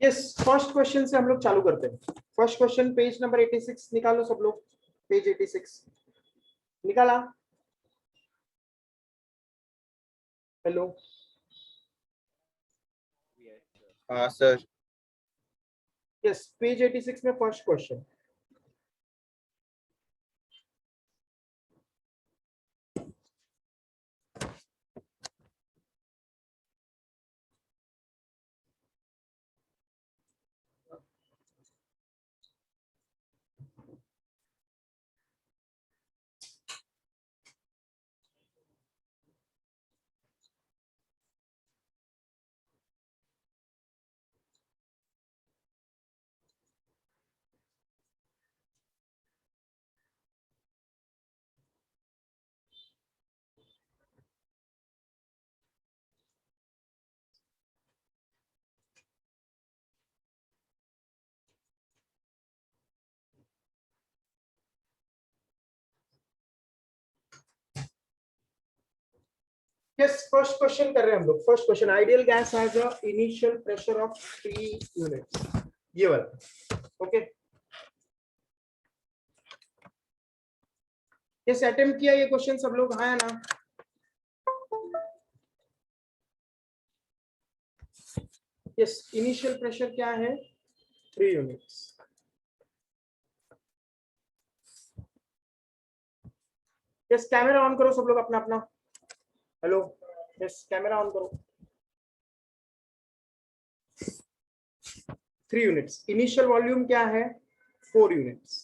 Yes, first question से हम लोग चालू करते हैं। फर्स्ट क्वेश्चन पेज नंबर 86 निकालो सब लोग। पेज 86 निकाला? हेलो? हाँ सर। यस, पेज 86 में first question. Yes, first question कर रहे हैं हम लोग। First question, ideal gas has a initial pressure of 3 units, ये वाला। ओके, यस, अटेम्प्ट किया ये क्वेश्चन सब लोग? हाँ या ना? यस, इनिशियल प्रेशर क्या है? 3 यूनिट्स। यस, कैमरा ऑन करो सब लोग अपना अपना। हेलो? यस, कैमरा ऑन करो। 3 यूनिट्स, इनिशियल वॉल्यूम क्या है? 4 units.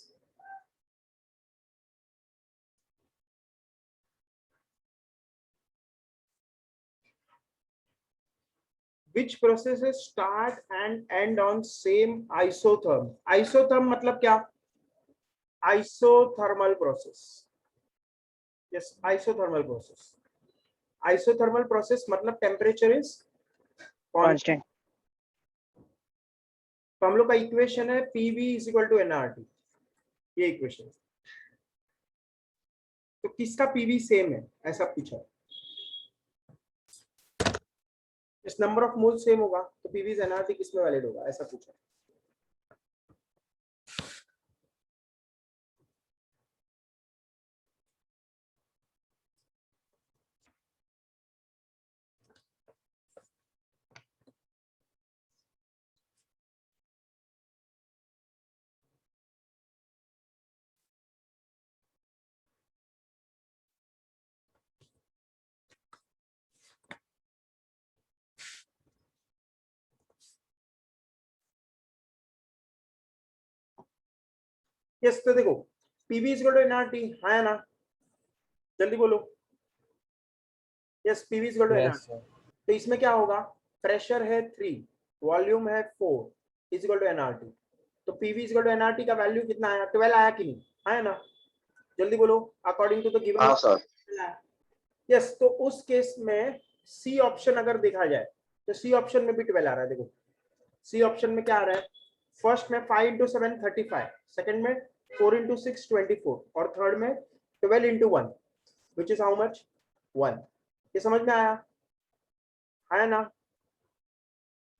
Which processes start and end on same isotherm? Isotherm मतलब क्या? Isothermal process. Yes, isothermal process. Isothermal process मतलब temperature is constant. तो हम लोग का इक्वेशन है PV is equal to nRT, ये इक्वेशन। तो किसका PV सेम है ऐसा पूछा? इस नंबर ऑफ मोल सेम होगा तो PV is nRT किसमें वैलिड होगा ऐसा पूछा। यस, तो देखो PV is equal to nRT, हाँ या ना? जल्दी बोलो। Yes, PV is equal to nRT। तो इसमें क्या होगा? प्रेशर है 3, वॉल्यूम है 4, इज इक्वल टू nRT। तो PV is equal to nRT का वैल्यू कितना आया? 12 आया कि नहीं? आया ना? जल्दी बोलो, अकॉर्डिंग टू द गिवन। हाँ सर। यस, तो उस केस में सी ऑप्शन अगर देखा जाए तो सी ऑप्शन में भी 12 आ रहा है। देखो सी ऑप्शन में क्या आ रहा है? फर्स्ट में 5 into 7 35, सेकंड में 4 into 6 24, और थर्ड में 12 into 1 which is how much? 1। ये समझ में आया? आया ना?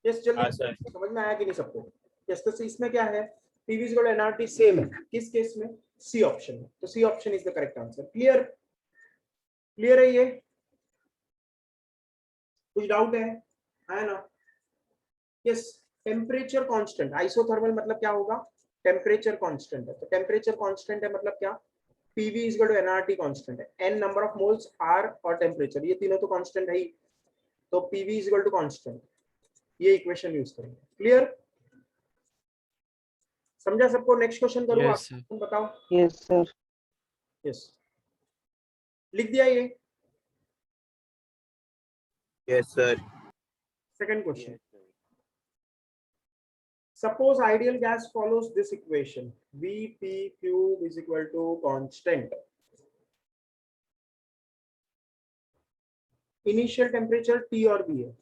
यस, जल्दी समझ में आया कि नहीं सबको? यस, तो इसमें क्या है? PV is equal to nRT same है किस केस में? सी ऑप्शन में। तो C option is the correct answer. Clear? Clear है ये? कुछ डाउट है ना? यस, टेम्परेचर कांस्टेंट, आइसोथर्मल मतलब क्या होगा? टेम्परेचर कांस्टेंट है। तो टेम्परेचर कांस्टेंट है मतलब क्या? PV is equal to nRT constant है। n number of moles, R और टेम्परेचर, ये तीनों तो कांस्टेंट है ही। तो PV is equal to constant, ये इक्वेशन यूज करेंगे। क्लियर? समझा सबको? नेक्स्ट क्वेश्चन करूँ? Yes, आप बताओ। Yes sir. यस, लिख दिया ये? Yes sir. Second question, suppose ideal gas follows this equation, Vp cube is equal to constant, initial temperature T और B है,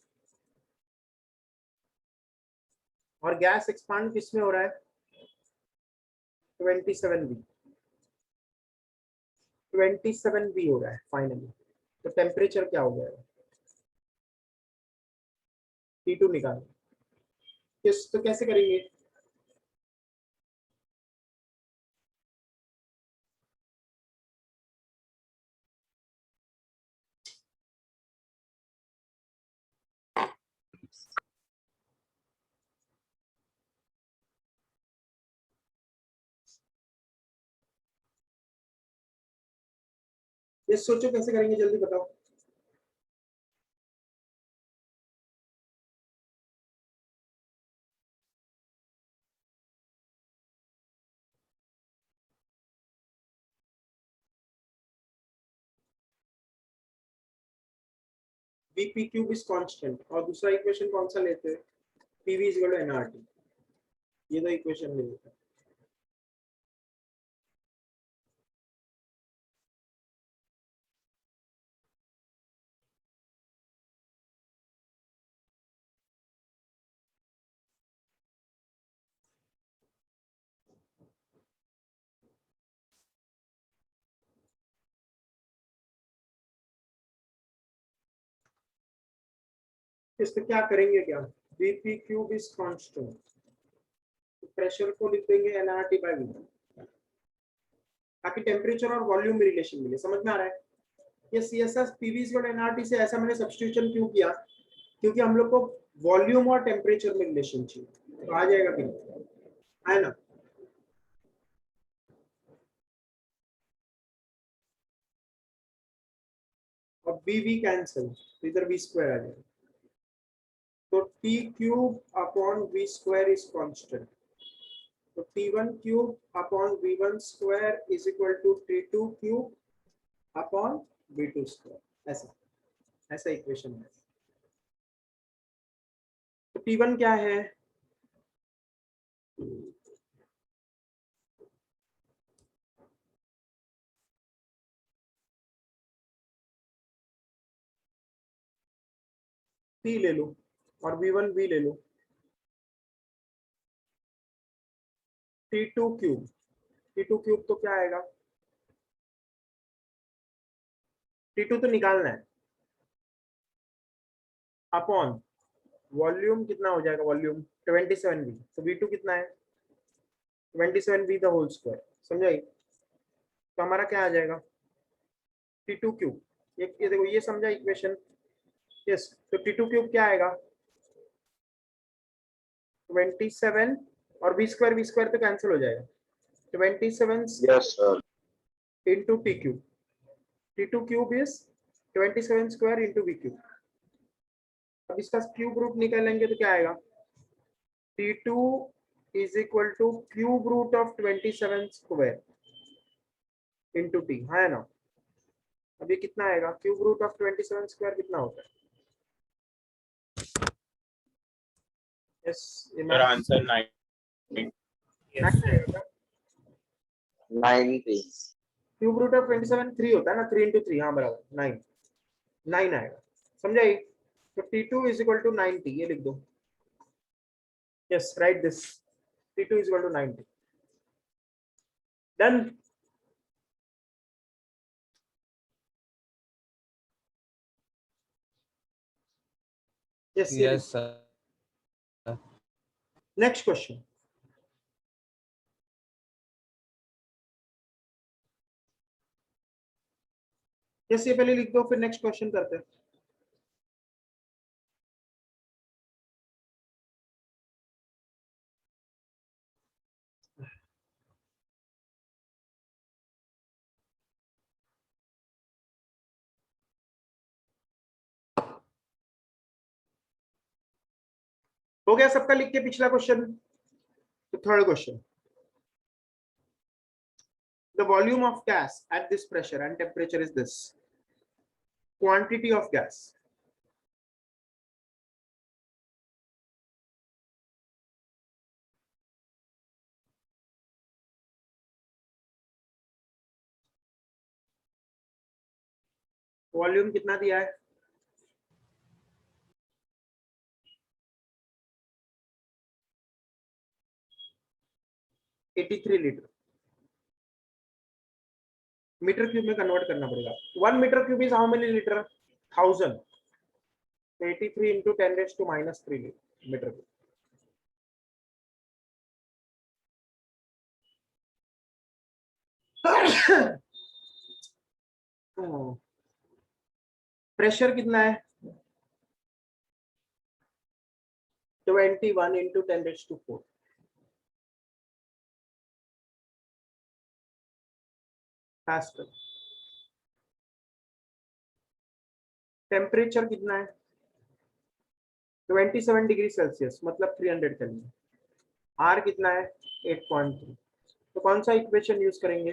और गैस एक्सपांड किसमें हो रहा है? 27V, 27V हो रहा है फाइनली। तो टेम्परेचर क्या हो जाएगा? T2 निकालो। किस तो कैसे करेंगे? ये सोचो कैसे करेंगे, जल्दी बताओ। बीपी क्यूब इज कांस्टेंट, और दूसरा इक्वेशन कौन सा लेते हैं? PV is equal to NRT. ये दो इक्वेशन ले लेते हैं। इस पे क्या करेंगे, क्या BP cube is constant, pressure को लिख देंगे एनआरटी बाय वी, ताकि टेम्परेचर और वॉल्यूम में रिलेशन मिले। समझ में आ रहा है? ये CSS PV is equal to NRT से ऐसा मैंने सब्स्टिट्यूशन क्यों किया, क्योंकि हम लोग को वॉल्यूम और टेम्परेचर में रिलेशन चाहिए। तो आ जाएगा कि नहीं, है ना? और बी वी कैंसिल, तो इधर वी स्क्वायर आ जाएगा। तो T cube upon V square is constant, तो T1 cube upon V1 square is equal to T2 cube upon V2 square. ऐसा ऐसा इक्वेशन है। तो T1 क्या है? T ले लो और V1 V ले लो। T2 क्यूब, T2 क्यूब तो क्या आएगा? T2 तो निकालना है, अपॉन वॉल्यूम कितना हो जाएगा? वॉल्यूम 27V, तो V2 कितना है? 27V the whole square. समझाई? तो हमारा क्या आ जाएगा? T2 क्यूब, ये देखो, ये समझा इक्वेशन? यस। तो T2 क्यूब क्या आएगा? 27, और वी स्क्वायर तो कैंसिल हो जाएगा। 27 Yes, sir. into T cube. T2 cube is 27 square into V cube. अब इसका क्यूब रूट निकालेंगे तो क्या आएगा? T2 is equal to cube root of 27 square into T, है ना? अब ये कितना आएगा? क्यूब रूट ऑफ 27 स्क्वायर कितना होता है? Yes, Your answer 9. Yes, sir. 90. Cube root of 27 3 होता है ना, 3 into 3, हाँ बराबर 9, 9 आएगा। समझाई? तो T2 is equal to 90, ये लिख दो। Yes, write this. T2 is equal to 90. Done. Yes, Yes, sir. Next question. Yes, ये पहले लिख दो, फिर नेक्स्ट क्वेश्चन करते हैं। हो गया सबका लिख के पिछला क्वेश्चन? तो third question, the volume of gas at this pressure and temperature is this. Quantity of gas. Volume कितना दिया है? $83 लीटर। मीटर क्यूब में कन्वर्ट करना पड़ेगा। 1 metre cube is how many litre? 1000। 83 into 10 raised to -3 metre cube. Pressure कितना है 21 into 10⁻⁴ pascal. Temperature कितना है 27 डिग्री सेल्सियस मतलब 300 केल्विन। आर कितना है 8.3। तो कौन सा इक्वेशन यूज करेंगे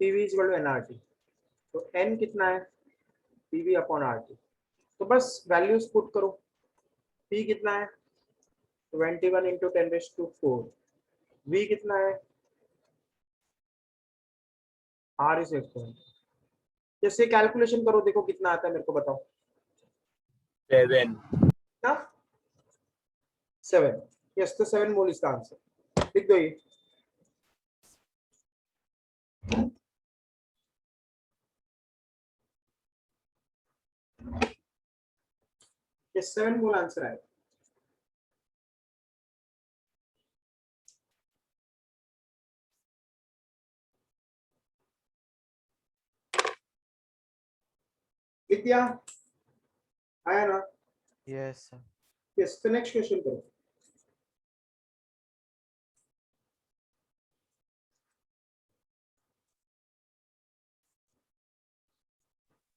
PV is equal to NRT. तो एन कितना है पीवी अपॉन आरटी। तो बस वैल्यूज पुट करो। पी कितना है 21 into 10⁻⁴। वी कितना है आर इज 8.3। जैसे कैलकुलेशन करो देखो कितना आता है मेरे को बताओ। 7. ना 7। यस तो 7 मोल इसका आंसर लिख दो ये। ये 7 मोल आंसर आएगा। विद्या आया ना। Yes, sir. यस तो नेक्स्ट क्वेश्चन करो।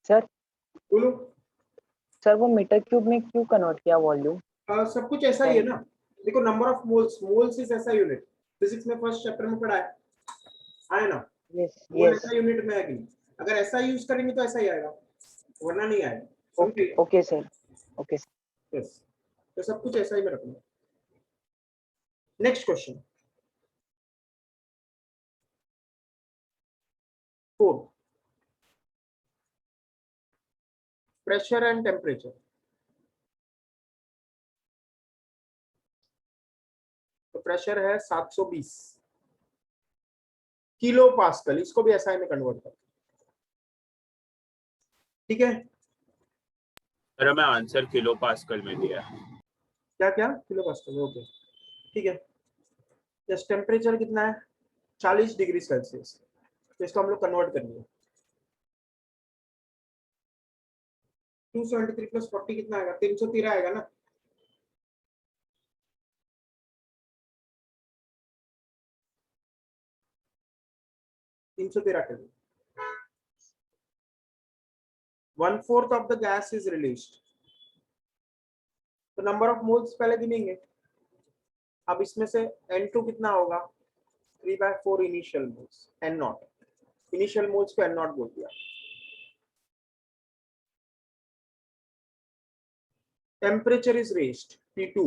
सर बोलो। सर वो मीटर क्यूब में क्यों कन्वर्ट किया वॉल्यूम? सब कुछ ऐसा ही है ना। देखो number of moles, moles is ऐसा यूनिट फिजिक्स में फर्स्ट चैप्टर में पढ़ा है ना। यस मोल यस ऐसा यूनिट में है कि नहीं? अगर ऐसा यूज करेंगे तो ऐसा ही आएगा वरना नहीं आएगा। Okay okay sir okay sir. Yes तो सब कुछ ऐसा ही में रखना। Next question 4 pressure and temperature. तो प्रेशर है 720 किलो पास्कल। इसको भी एसआई में कन्वर्ट कर। ठीक है सर हमें आंसर किलो पास्कल में दिया है। क्या क्या किलो पास्कल ओके ठीक है। जस्ट टेम्परेचर कितना है 40 डिग्री सेल्सियस। तो इसको हम लोग कन्वर्ट कर लिए 273 प्लस 40 कितना आएगा 313 आएगा ना। तीन सौ 1/4 of the gas is released. तो नंबर ऑफ मोल्स पहले गिनेंगे। अब इसमें से N2 कितना होगा 3/4 initial moles N not. Initial moles को N नॉट बोल दिया। Temperature is raised T2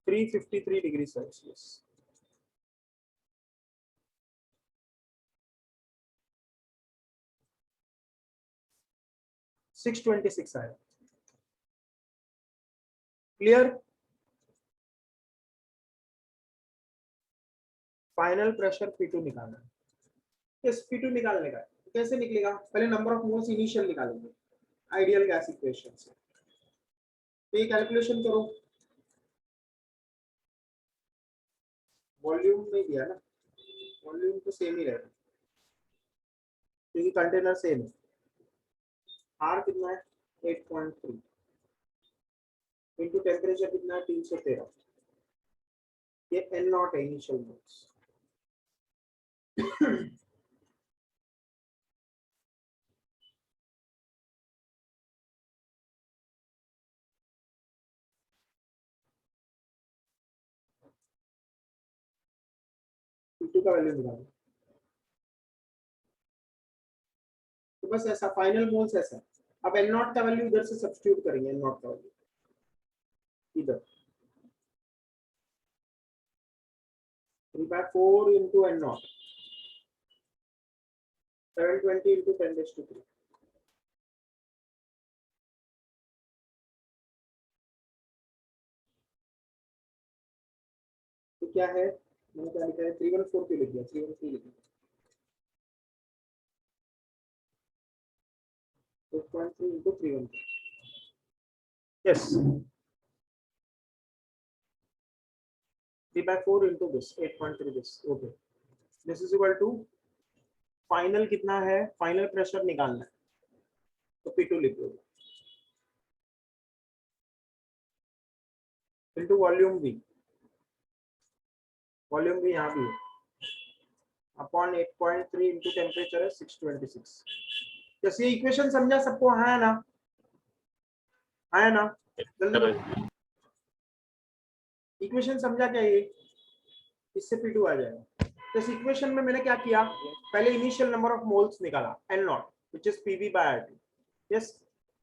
353 degree Celsius. Six 26 आया। क्लियर। फाइनल प्रेशर P2 निकालना है। इस P2 निकालने का कैसे निकलेगा पहले नंबर ऑफ मोल्स इनिशियल निकालेंगे आइडियल गैस इक्वेशन से। तो ये कैलकुलेशन करो वॉल्यूम में दिया ना। वॉल्यूम तो सेम ही रहेगा क्योंकि कंटेनर सेम है। आर कितना है 8.3 इंटू टेम्परेचर कितना है 313। ये N नॉट है इनिशियल मोल्स। P2 का वैल्यू निकालो। तो बस ऐसा फाइनल मोल्स ऐसा। अब N नॉट का वैल्यू इधर से सब्स्टिट्यूट करेंगे। N नॉट का वैल्यू इधर 3/4 into N नॉट 720 into 10⁻⁵। तो क्या है मैंने क्या लिखा है 314 क्यों लिख दिया 313 लिख दिया 8.3 into 314। Yes 3/4 into this 8.3 this. Okay, this is equal to final कितना है, फाइनल प्रेशर निकालना है तो P2 लिख दो into volume V, volume V यहाँ भी है अपॉन 8.3 इनटू टेम्परेचर है 626. जैसे ये इक्वेशन समझा सबको? है ना, है ना? जल्दी इक्वेशन समझा क्या? ये इससे P2 आ जाएगा. तो इस इक्वेशन में मैंने क्या किया, पहले इनिशियल नंबर ऑफ मोल्स निकाला N not which is PV by RT. Yes,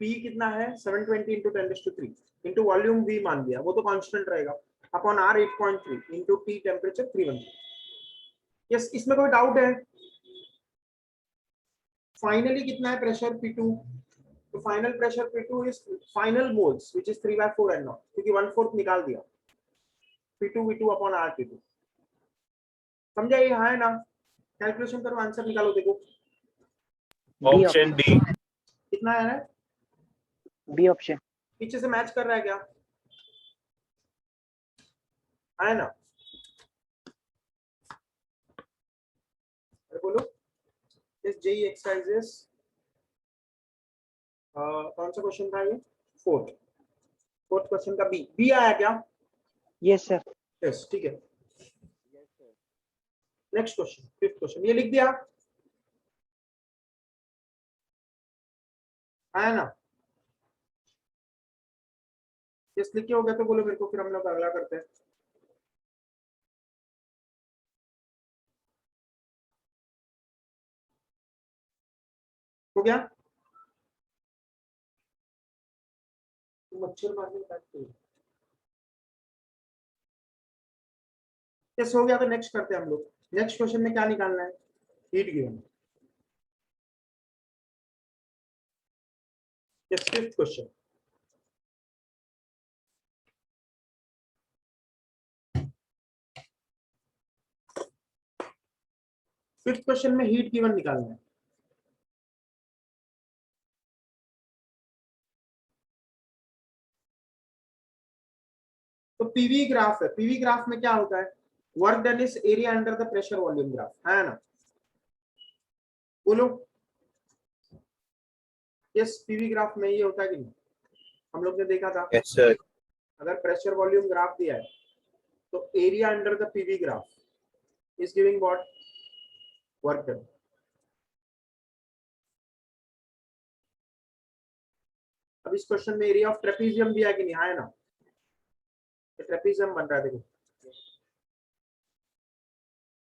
P कितना है 720 into 10⁻³ into वॉल्यूम V मान दिया, वो तो कांस्टेंट रहेगा, upon R 8.3 into T temperature 313. Yes, इसमें कोई डाउट है? फाइनली कितना है प्रेशर P2? तो final pressure P2 is final moles which is 3/4 N not, क्योंकि 1/4 निकाल दिया. P2 V2 upon R P2. समझा ये? हाँ है ना? कैलकुलेशन करो, आंसर निकालो. देखो ऑप्शन डी. कितना है? B option. पीछे से मैच कर रहा है क्या? है ना? अरे बोलो. इस जेई एक्सरसाइजेस कौन सा क्वेश्चन था ये? फोर्थ क्वेश्चन का बी आया क्या? Yes sir. यस, ठीक है. नेक्स्ट क्वेश्चन, फिफ्थ क्वेश्चन, ये लिख दिया है ना? यस, लिख के हो गया तो बोलो मेरे को, फिर हम लोग अगला करते हैं. हो गया? मच्छर मारने काटते हैं. यस, हो गया तो नेक्स्ट करते हैं हम लोग. नेक्स्ट क्वेश्चन में क्या निकालना है? Heat given. Yes, fifth question. Fifth question में हीट गिवन निकालना है. तो पीवी ग्राफ है. पीवी ग्राफ में क्या होता है? Work done is area under the pressure volume graph, है ना? बोलो. यस, पीवी ग्राफ में ये होता है कि नहीं? हम लोग ने देखा था. Yes sir. अगर प्रेशर वॉल्यूम ग्राफ दिया है तो area under the PV graph is giving what? Work done. अब इस क्वेश्चन में एरिया ऑफ ट्रेपीजियम दिया है कि नहीं? है ना? ट्रेपीजियम बन रहा है. देखो,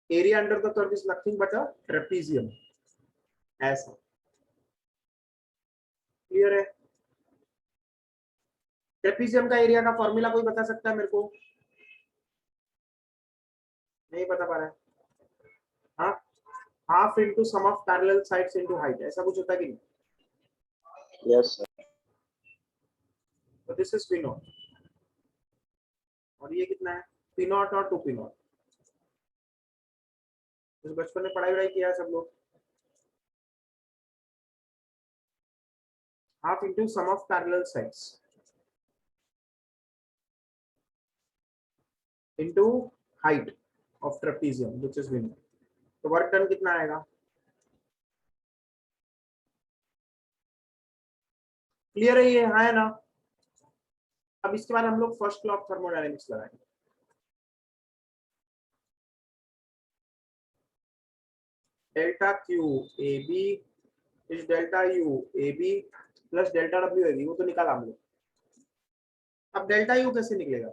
area under the curve is nothing but a trapezium. ऐसा क्लियर है? ट्रेपीजियम का एरिया का फॉर्मूला कोई बता सकता है मेरे को? नहीं बता पा रहा है? हाँ, half into sum of parallel sides into height, ऐसा कुछ होता है कि नहीं? Yes sir. तो दिस इज P नॉट और ये कितना है? P नॉट और 2P नॉट. बचपन में पढ़ाई किया है सब लोग. Half into sum of parallel sides into height of trapezium which is V naught. तो वर्क डन कितना आएगा? क्लियर है ये? है ना? अब इसके बाद हम लोग फर्स्ट लॉ ऑफ थर्मोडायनेमिक्स लगाएंगे. Delta Q A B is delta U A B plus delta W A B, वो तो निकाला हम लोग. अब डेल्टा यू कैसे निकलेगा?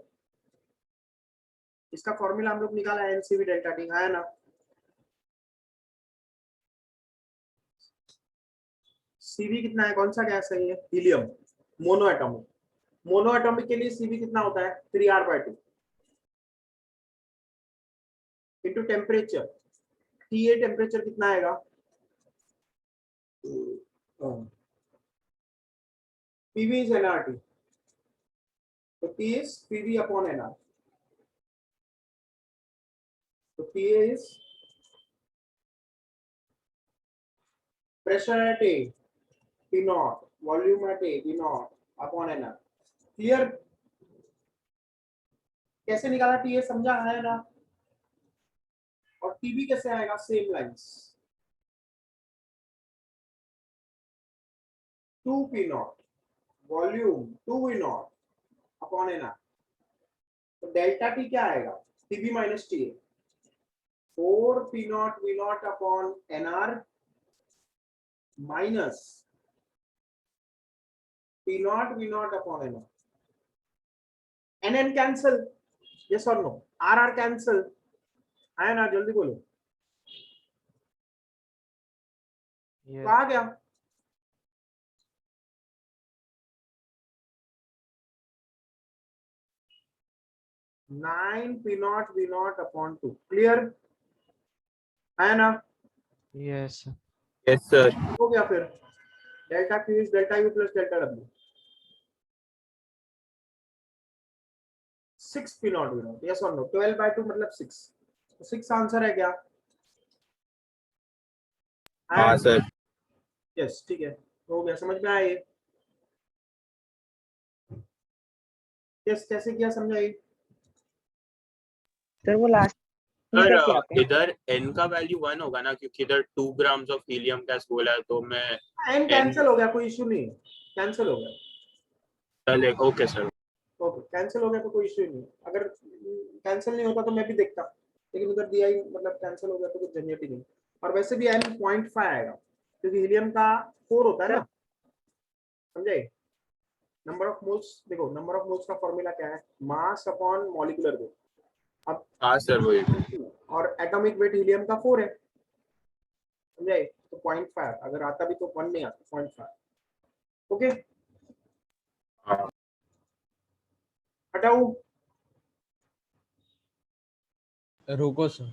इसका फॉर्मूला हम लोग निकाला है एनसीवी डेल्टा टी, है ना? सीवी कितना है? कौन सा गैस है ये? Helium. Mono atomic. Mono atomic के लिए सीवी कितना होता है? 3R/2 into temperature. TA temperature कितना आएगा? पीवी इज एनआरटी, तो T is PV upon NR. तो TA is pressure at A, P naught, volume at A, P naught upon NR. Clear? कैसे निकाला टी, समझा है ना? और टीबी कैसे आएगा? Same lines, 2p0 volume 2v0 upon N R. तो डेल्टा टी क्या आएगा? TB minus T, 4p0 v0 upon N R minus p0 v0 upon N R. N N cancel, yes और नो? आर आर कैंसल, है ना? जल्दी बोलो। तो आ गया। Nine P naught V naught upon 2, clear है ना? Yes. Yes, sir. हो गया। फिर delta Q is delta U plus delta W. 6 P naught V naught, yes और नो? 12/2 मतलब 6, तो 6 आंसर है क्या? हाँ सर। यस, ठीक है, हो गया। समझ में आया ये? यस, कैसे किया समझाइए। सर वो लास्ट में क्या किया सर आपने? इधर n का वैल्यू 1 होगा ना, क्योंकि इधर 2 ग्राम्स ऑफ हीलियम गैस बोला है, तो मैं एन कैंसिल हो गया, कोई इश्यू नहीं है, कैंसिल हो गया। चले। Okay sir. ओके, कैंसिल हो गया तो कोई इश्यू नहीं। अगर कैंसिल नहीं होता तो मैं भी देखता, लेकिन उधर दिया ही, मतलब कैंसिल हो गया तो कुछ झंझट ही नहीं। और वैसे भी n 0.5 आएगा, क्योंकि हीलियम का 4 होता है ना, समझे? नंबर ऑफ मोल्स, देखो नंबर ऑफ मोल्स का फॉर्मूला क्या है? Mass upon molecular weight. अब हाँ सर वही। और एटॉमिक वेट हीलियम का 4 है, समझे? तो 0.5, अगर आता भी तो 1 नहीं आता, 0.5। ओके, हाँ हटाओ। रुको सर।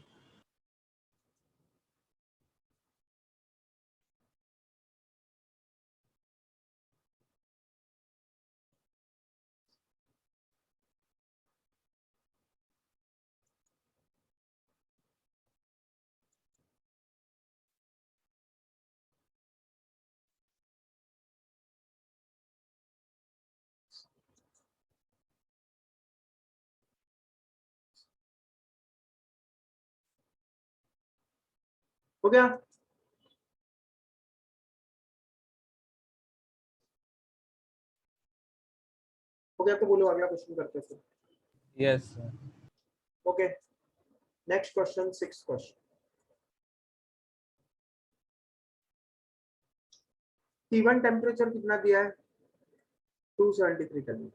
हो गया? हो गया तो बोलो, अगला क्वेश्चन करते हैं। Yes sir. Okay, next question, 6th question. T1 temperature कितना दिया है? 273 केल्विन।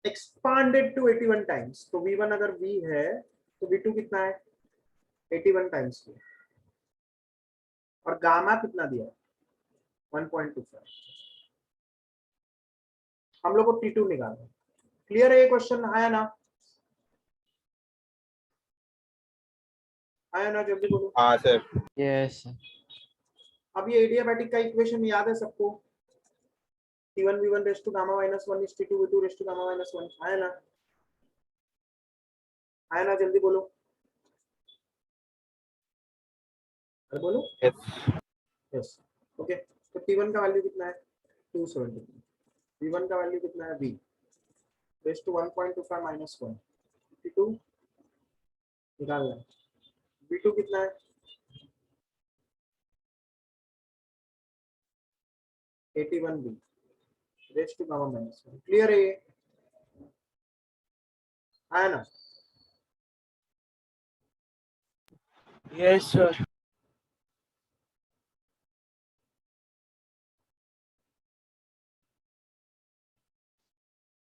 एक्सपांडेड टू 81 टाइम्स, तो V1 अगर V है तो V2 कितना है? 81 टाइम्स की। और गामा कितना दिया है? 1.25। हम लोग को T2 निकालना है। क्लियर है ये क्वेश्चन? आया ना? आया ना? जल्दी बोलो। हाँ सर। Yes sir. अब ये एडियाबैटिक का इक्वेशन याद है सबको? T1 V1 raise to gamma minus 1 is T2 V2 raise to gamma minus 1। आया ना? आया ना? जल्दी बोलो, अरे बोलो। Yes. Yes, okay. तो T1 का वैल्यू कितना है? 273। V1 का वैल्यू कितना है? V raise to 1.25 minus 1। T2 निकालना है। V2 कितना है? 81 B raise to gamma minus 1। Clear है ये? आया ना? Yes sir.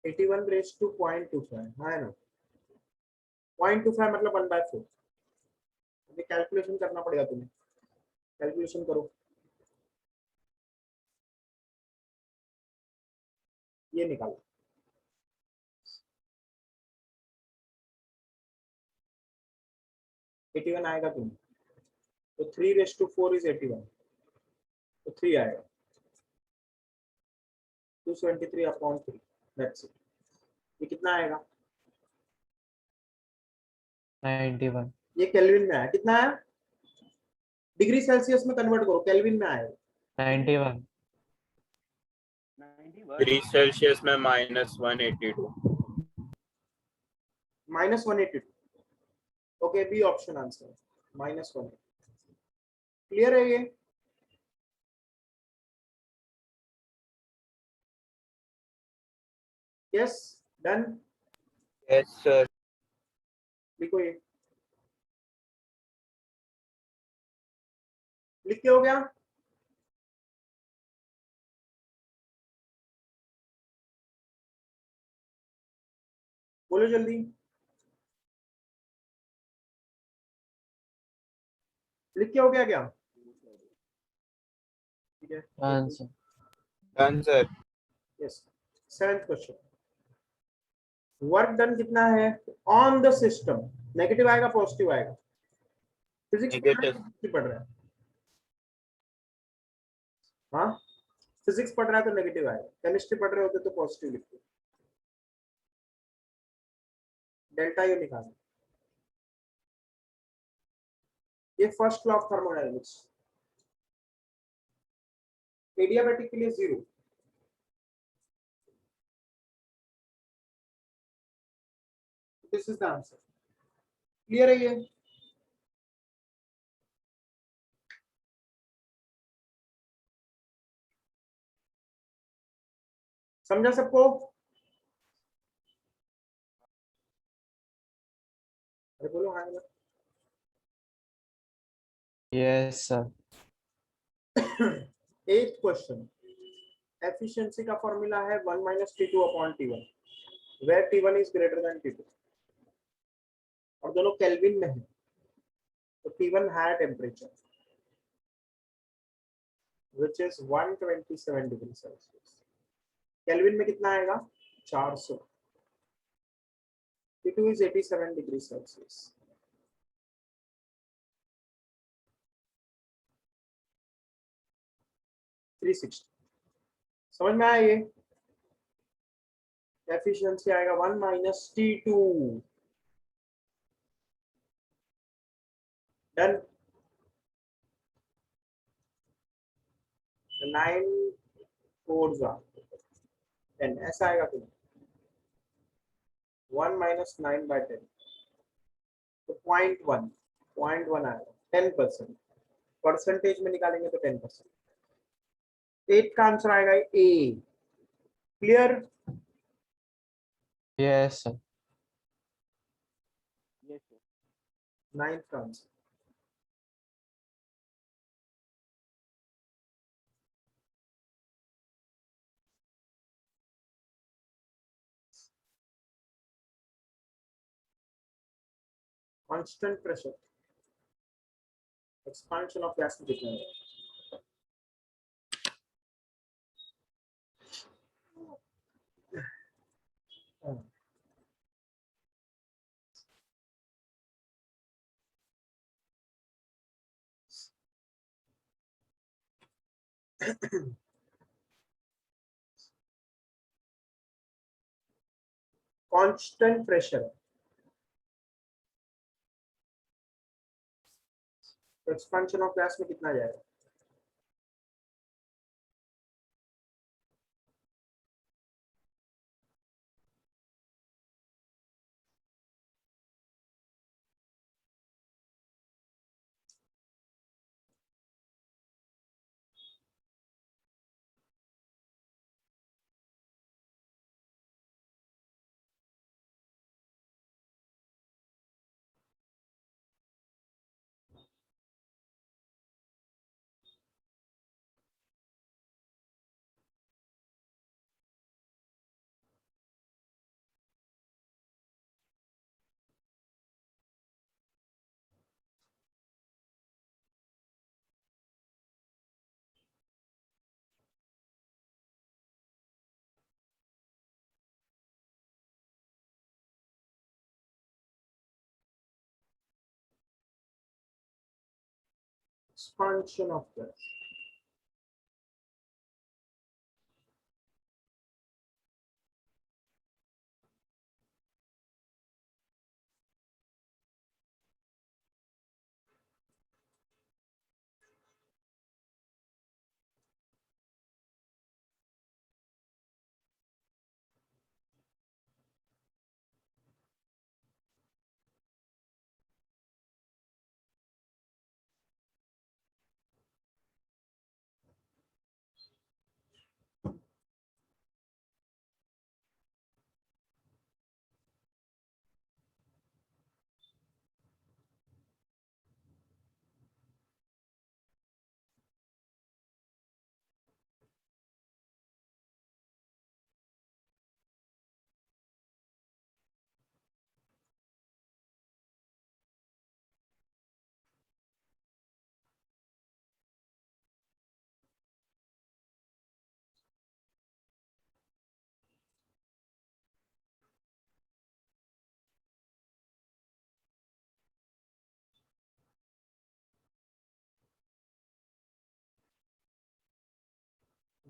81 रेज़ टू 0.25 आया ना? 0.25 मतलब 1/4। अभी कैलकुलेशन करना पड़ेगा तुम्हें, कैलकुलेशन करो। ये निकालो, 81 आएगा तुम्हें, तो 3 रेज़ टू 4 इज 81, तो 3 आएगा। 273 अपॉन 3, दैट्स इट। ये कितना आएगा? 91. ये केल्विन में आया। कितना आया? डिग्री सेल्सियस में कन्वर्ट करो, केल्विन में आएगा। 91. 3 सेल्सियस में -182। -182. Okay, B option answer -1. Clear है ये? Yes, done. Yes, sir. लिखो ये, लिख के हो गया? बोलो जल्दी. लिख के हो गया क्या? ठीक है. Answer Done, sir. Yes. 7th question. Work done कितना है ऑन द सिस्टम? नेगेटिव आएगा पॉजिटिव आएगा? Physics Negative. पढ़ रहा है? हाँ, फिजिक्स पढ़ रहा है तो नेगेटिव आएगा. केमिस्ट्री पढ़ रहे होते तो पॉजिटिव लिखते. डेल्टा यू निकालना. ये first law of thermodynamics. Adiabatic के लिए 0. This is the answer. Clear है ये? समझा सबको? अरे बोलो हाँ. Yes sir. 8th question. Efficiency का फॉर्मूला है 1 - T2 upon T1 where T1 is greater than T2 और दोनों केल्विन में है. तो T1 higher temperature which is 127 degree Celsius. Kelvin में कितना आएगा? 400. T2 is 87 degree Celsius. समझ में आया ये? एफिशिएंसी आएगा 1 - T2. डन. 9 4 10 ऐसा आएगा कि 1 - 9/10 तो 0.1 आएगा. 10% परसेंटेज में निकालेंगे तो 10%. 8 का आंसर आएगा ए. क्लियर? Yes sir. 9th का answer. Constant pressure expansion of gas में कितना है? Constant pressure expansion of gas में कितना जाएगा? Expansion of gas.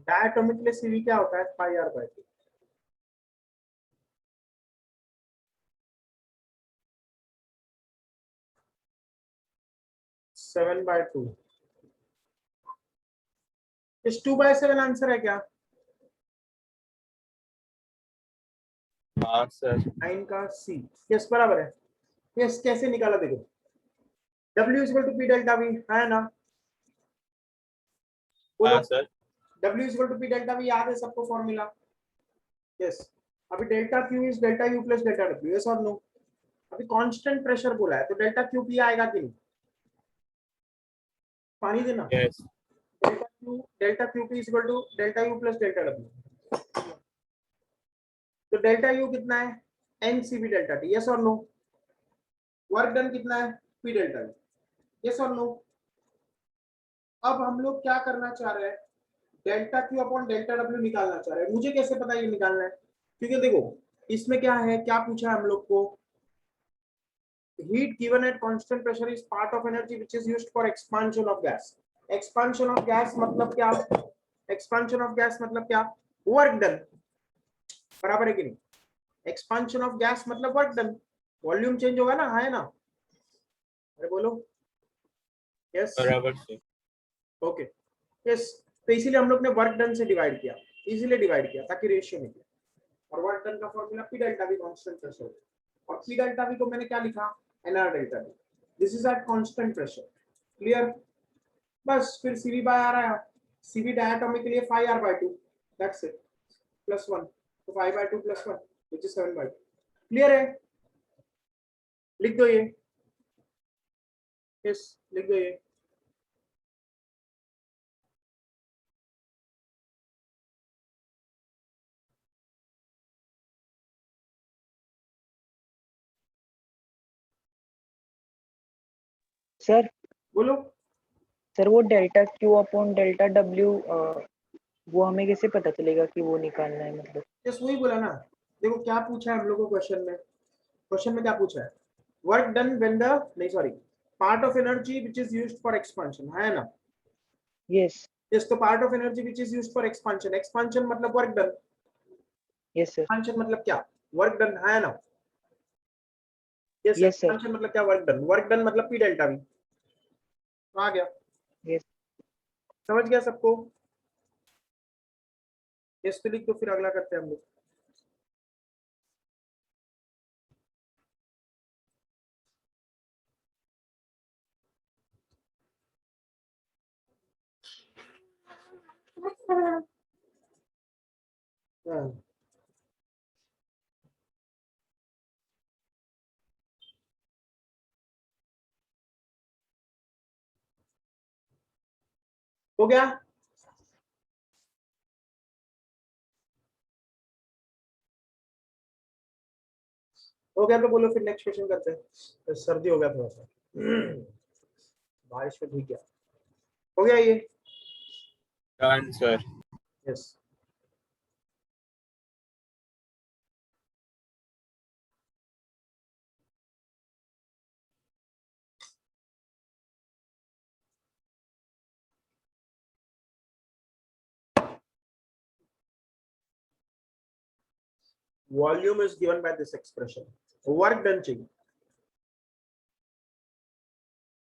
Diatomically CV क्या होता है, pi R by 2। Seven by two, इस 2/7 आंसर है क्या? हाँ सर। 9 का सी, यस बराबर है। यस कैसे निकाला देखो, W equal to P delta V, है ना? बोलो, हाँ sir. W equal to P delta V याद है सबको फॉर्मूला? यस। अभी delta Q is delta U plus delta W, yes और नो? अभी कांस्टेंट प्रेशर बोला है तो डेल्टा क्यू पी आएगा कि नहीं? पानी देना। Yes. Delta Q P equal to delta U plus delta W. तो डेल्टा यू कितना है, N C B delta T, yes और नो? वर्क डन कितना है, पी डेल्टा वी, यस और नो? अब हम लोग क्या करना चाह रहे हैं, delta Q upon delta W निकालना चाह रहे हैं। मुझे कैसे पता ये निकालना है, क्योंकि देखो इसमें क्या है, क्या पूछा है हम लोग को, heat given at constant pressure is part of energy which is used for expansion of gas। expansion of gas मतलब क्या, expansion of gas मतलब क्या, work done, बराबर है कि नहीं? expansion of gas मतलब work done, वॉल्यूम चेंज होगा ना, है ना? अरे बोलो, यस बराबर से। Okay yes. तो इसीलिए हम लोग ने वर्क डन से डिवाइड किया, इजीली डिवाइड किया ताकि रेशियो निकले। और वर्क डन का formula P delta V constant pressure, और पी डेल्टा वी को मैंने क्या लिखा, NR delta V, this is at constant pressure. Clear? बस फिर सीवी बाय आर आया, सीवी डायटोमिक के लिए 5r/2, दैट्स इट, प्लस 1, तो 5/2 प्लस 1 व्हिच इज 7/2। क्लियर है? लिख दो ये, यस लिख दो ये। सर बोलो, सर वो delta Q upon delta W वो हमें कैसे पता चलेगा कि वो निकालना है, मतलब? यस वही बोला ना। देखो क्या पूछा है हम लोग को क्वेश्चन में, क्वेश्चन में क्या पूछा है, वर्क डन व्हेन द, नहीं sorry, part of energy which is used for expansion, है ना? यस यस, तो part of energy which is used for expansion, expansion मतलब work done, yes sir. Expansion मतलब क्या, वर्क डन, है ना? Yes yes sir. Expansion मतलब क्या, वर्क डन, वर्क डन मतलब पी डेल्टा वी। आ गया, यस समझ गया सबको? यस तो लिख दो, फिर अगला करते हैं हम लोग। हाँ। हो गया? हो गया तो बोलो, फिर नेक्स्ट क्वेश्चन करते हैं। तो सर्दी हो गया थोड़ा सा, बारिश में भीग गया। हो गया ये? Done sir. Yes. Volume is given by this expression, work done चाहिए,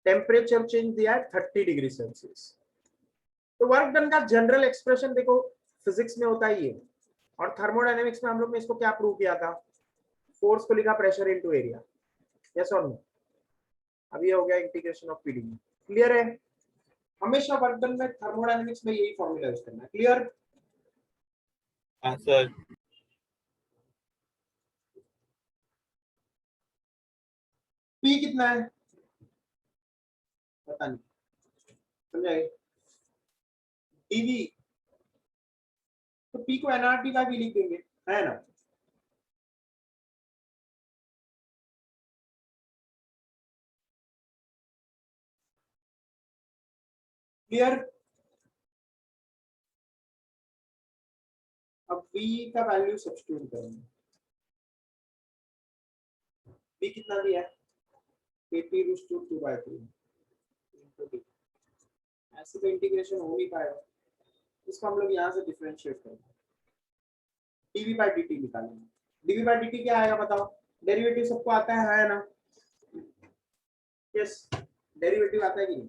टेम्परेचर चेंज दिया है 30 डिग्री सेल्सियस। तो वर्क डन का जनरल एक्सप्रेशन देखो फिजिक्स में होता ही है, और थर्मोडायनेमिक्स में हम लोग ने इसको क्या प्रूव किया था, फोर्स को लिखा प्रेशर इनटू एरिया, यस और नो? अब ये हो गया इंटीग्रेशन ऑफ पीडी। क्लियर है? हमेशा वर्क डन में थर्मोडायनेमिक्स में यही फॉर्मूला यूज करना है। क्लियर? हाँ सर। पी कितना है पता नहीं, समझाइए। डीवी, तो पी को एनआरटी का भी लिख देंगे, है ना? क्लियर? अब V का वैल्यू सब्स्टिट्यूट करेंगे। V कितना दिया है, KT√2/3 इंटू D। ऐसे तो इंटीग्रेशन हो नहीं पाएगा, इसको हम लोग यहाँ से डिफरेंशिएट करेंगे, डीवी बाई डी निकालेंगे। डीवी बाई डी क्या आएगा बताओ, डेरिवेटिव सबको आता है ना? यस, डेरिवेटिव आता है कि नहीं?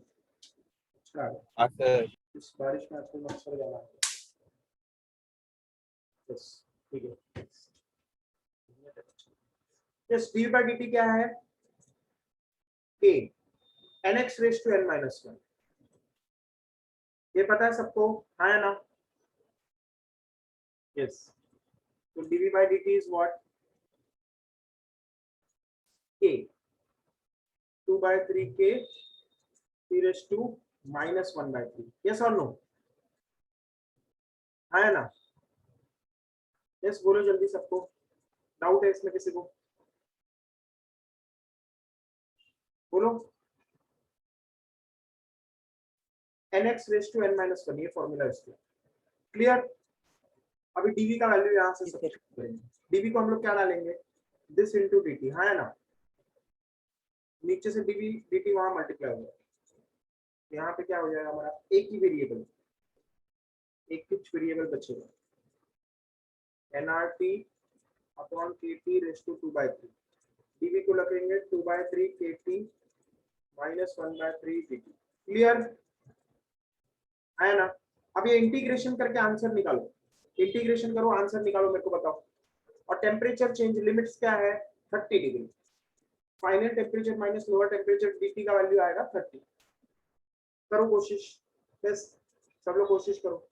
After इस बारिश में आपको मच्छर ज्यादा आता है। यस, ठीक है। यस, डीवी बाई डी क्या है? a nx raise to n minus 1, ये पता है सबको, हाँ है ना? यस, तो dv by dt is what? k 2 by 3 k e raised to minus 1 by 3, yes or no? हाँ है ना? यस, बोलो जल्दी सबको, डाउट है इसमें किसी को? बोलो। nx raise to n minus 1, ये फॉर्मूला है इसका, क्लियर? अभी dv का वैल्यू यहाँ से सब्स्टिट्यूट करेंगे, dv को हम लोग क्या डालेंगे, दिस इनटू dt, हाँ है ना? नीचे से dv dt वहां मल्टीप्लाई हो जाएगा, यहाँ पे क्या हो जाएगा हमारा, एक ही वेरिएबल, एक कुछ वेरिएबल बचेगा, nrt upon kt raise to 2 by 3, dv को लिखेंगे 2 by 3 kt minus 1 by 3 dt, clear है ना? अब ये इंटीग्रेशन करके आंसर निकालो, इंटीग्रेशन करो, आंसर निकालो, मेरे को बताओ। और टेम्परेचर चेंज लिमिट्स क्या है, 30 degree, final temperature minus lower temperature dt का वैल्यू आएगा 30। करो कोशिश, बस सब लोग कोशिश करो।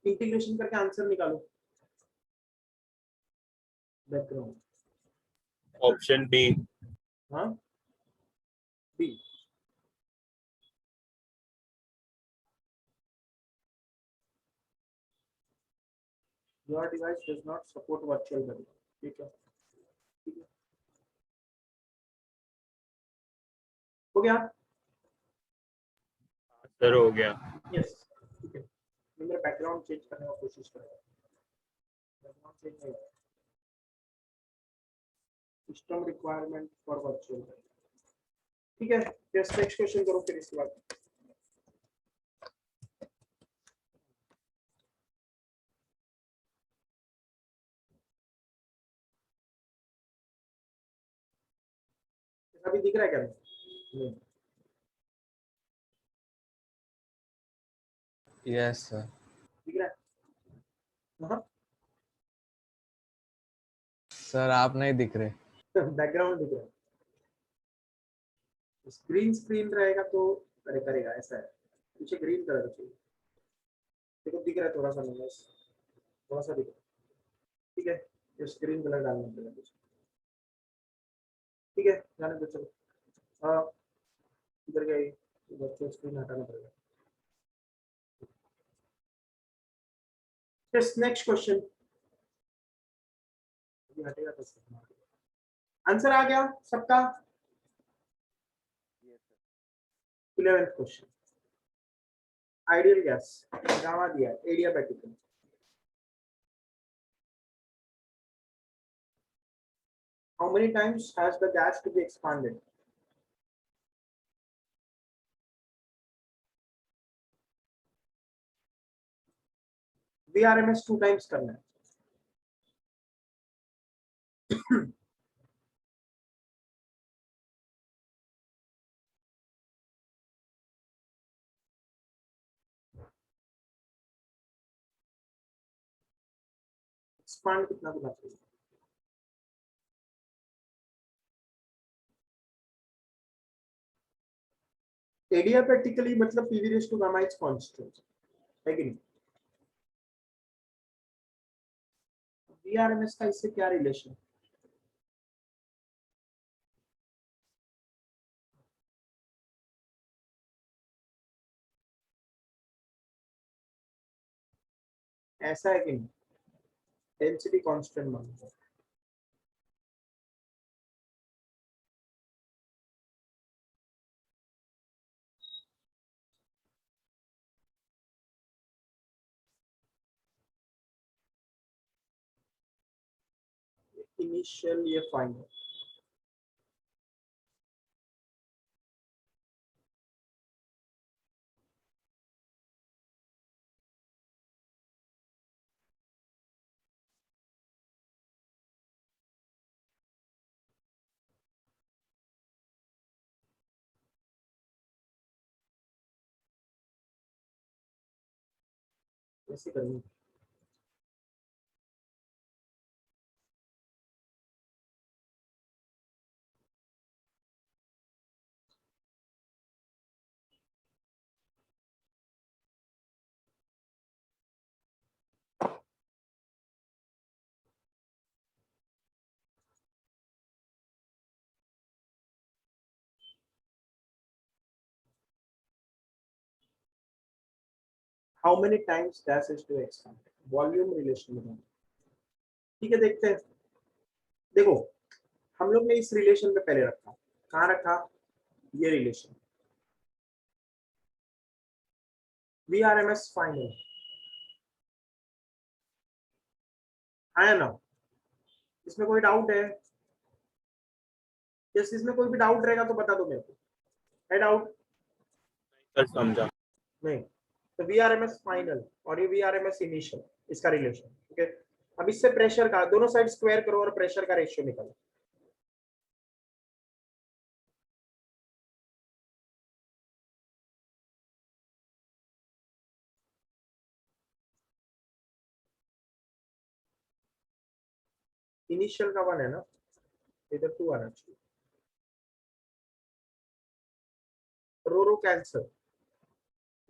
इंटीग्रेशन करके आंसर निकालो, बैकग्राउंड, option B. हाँ B, your device does not support virtual background, ठीक है, ठीक है, हो गया? सर हो गया। यस, ठीक है, मैं मेरा बैकग्राउंड चेंज करने की कोशिश करूंगा, बैकग्राउंड चेंज नहीं होगा, सिस्टम रिक्वायरमेंट फॉर वर्चुअल, ठीक है। यस, नेक्स्ट क्वेश्चन करो फिर इसके बाद। अभी दिख रहा है क्या? नहीं, Yes, sir. दिख रहा है? हाँ, सर आप नहीं दिख रहे। बैकग्राउंड दिख रहा है, स्क्रीन स्क्रीन रहेगा तो अरे करेगा, ऐसा है, पीछे ग्रीन कलर चाहिए, देखो दिख रहा है थोड़ा सा, नहीं थोड़ा सा दिख रहा है, ठीक है, ये स्क्रीन कलर डालना पड़ेगा कुछ, ठीक है, जाने दो चलो। हाँ, इधर गई, बच्चों स्क्रीन हटाना पड़ेगा। यस, नेक्स्ट क्वेश्चन, हटेगा तो आंसर आ गया सबका? 11th question, ideal gas, gamma दिया, adiabatic, how many times has the gas to be expanded? VRMS 2 times करना है। एक्सपांड कितना गुना चाहिए? एडियाबैटिकली मतलब PV raise to gamma is constant है कि नहीं? VRMS का इससे क्या रिलेशन? ऐसा है कि नहीं, डेंसिटी कांस्टेंट मान लो, इनिशियल ये फाइनल, कैसे करेंगे? How many times dash is to expand, volume relation में। ठीक है, देखते हैं। देखो, हम लोग ने इस रिलेशन पे पहले रखा, कहाँ रखा, ये रिलेशन VRMS फाइनल, है ना? इसमें कोई डाउट है? यस, इसमें कोई भी डाउट रहेगा तो बता दो मेरे को, है डाउट? सर समझा। नहीं, तो VRMS फाइनल और ये VRMS इनिशियल, इसका रिलेशन। ठीक है, अब इससे प्रेशर का दोनों साइड स्क्वायर करो और प्रेशर का रेशियो निकालो। इनिशियल का 1 है ना, इधर 2 आना चाहिए, row cancel,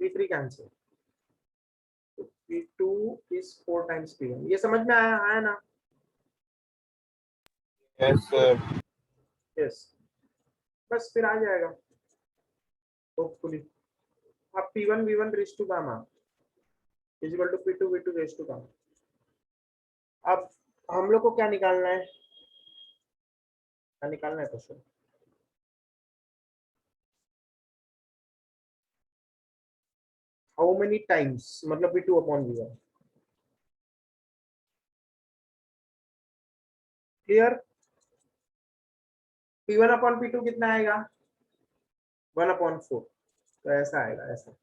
P3 cancel, P2 is 4 times P1। ये समझ में आया ना? Yes sir. यस, बस फिर आ जाएगा होपफुली। अब P1 V1 raise to gamma is equal to P2 V2 raise to gamma. अब हम लोग को क्या निकालना है, क्या निकालना है क्वेश्चन? हाउ मेनी टाइम्स, मतलब P2 upon V1। Clear? P1 upon P2 कितना आएगा, 1/4, तो ऐसा आएगा, ऐसा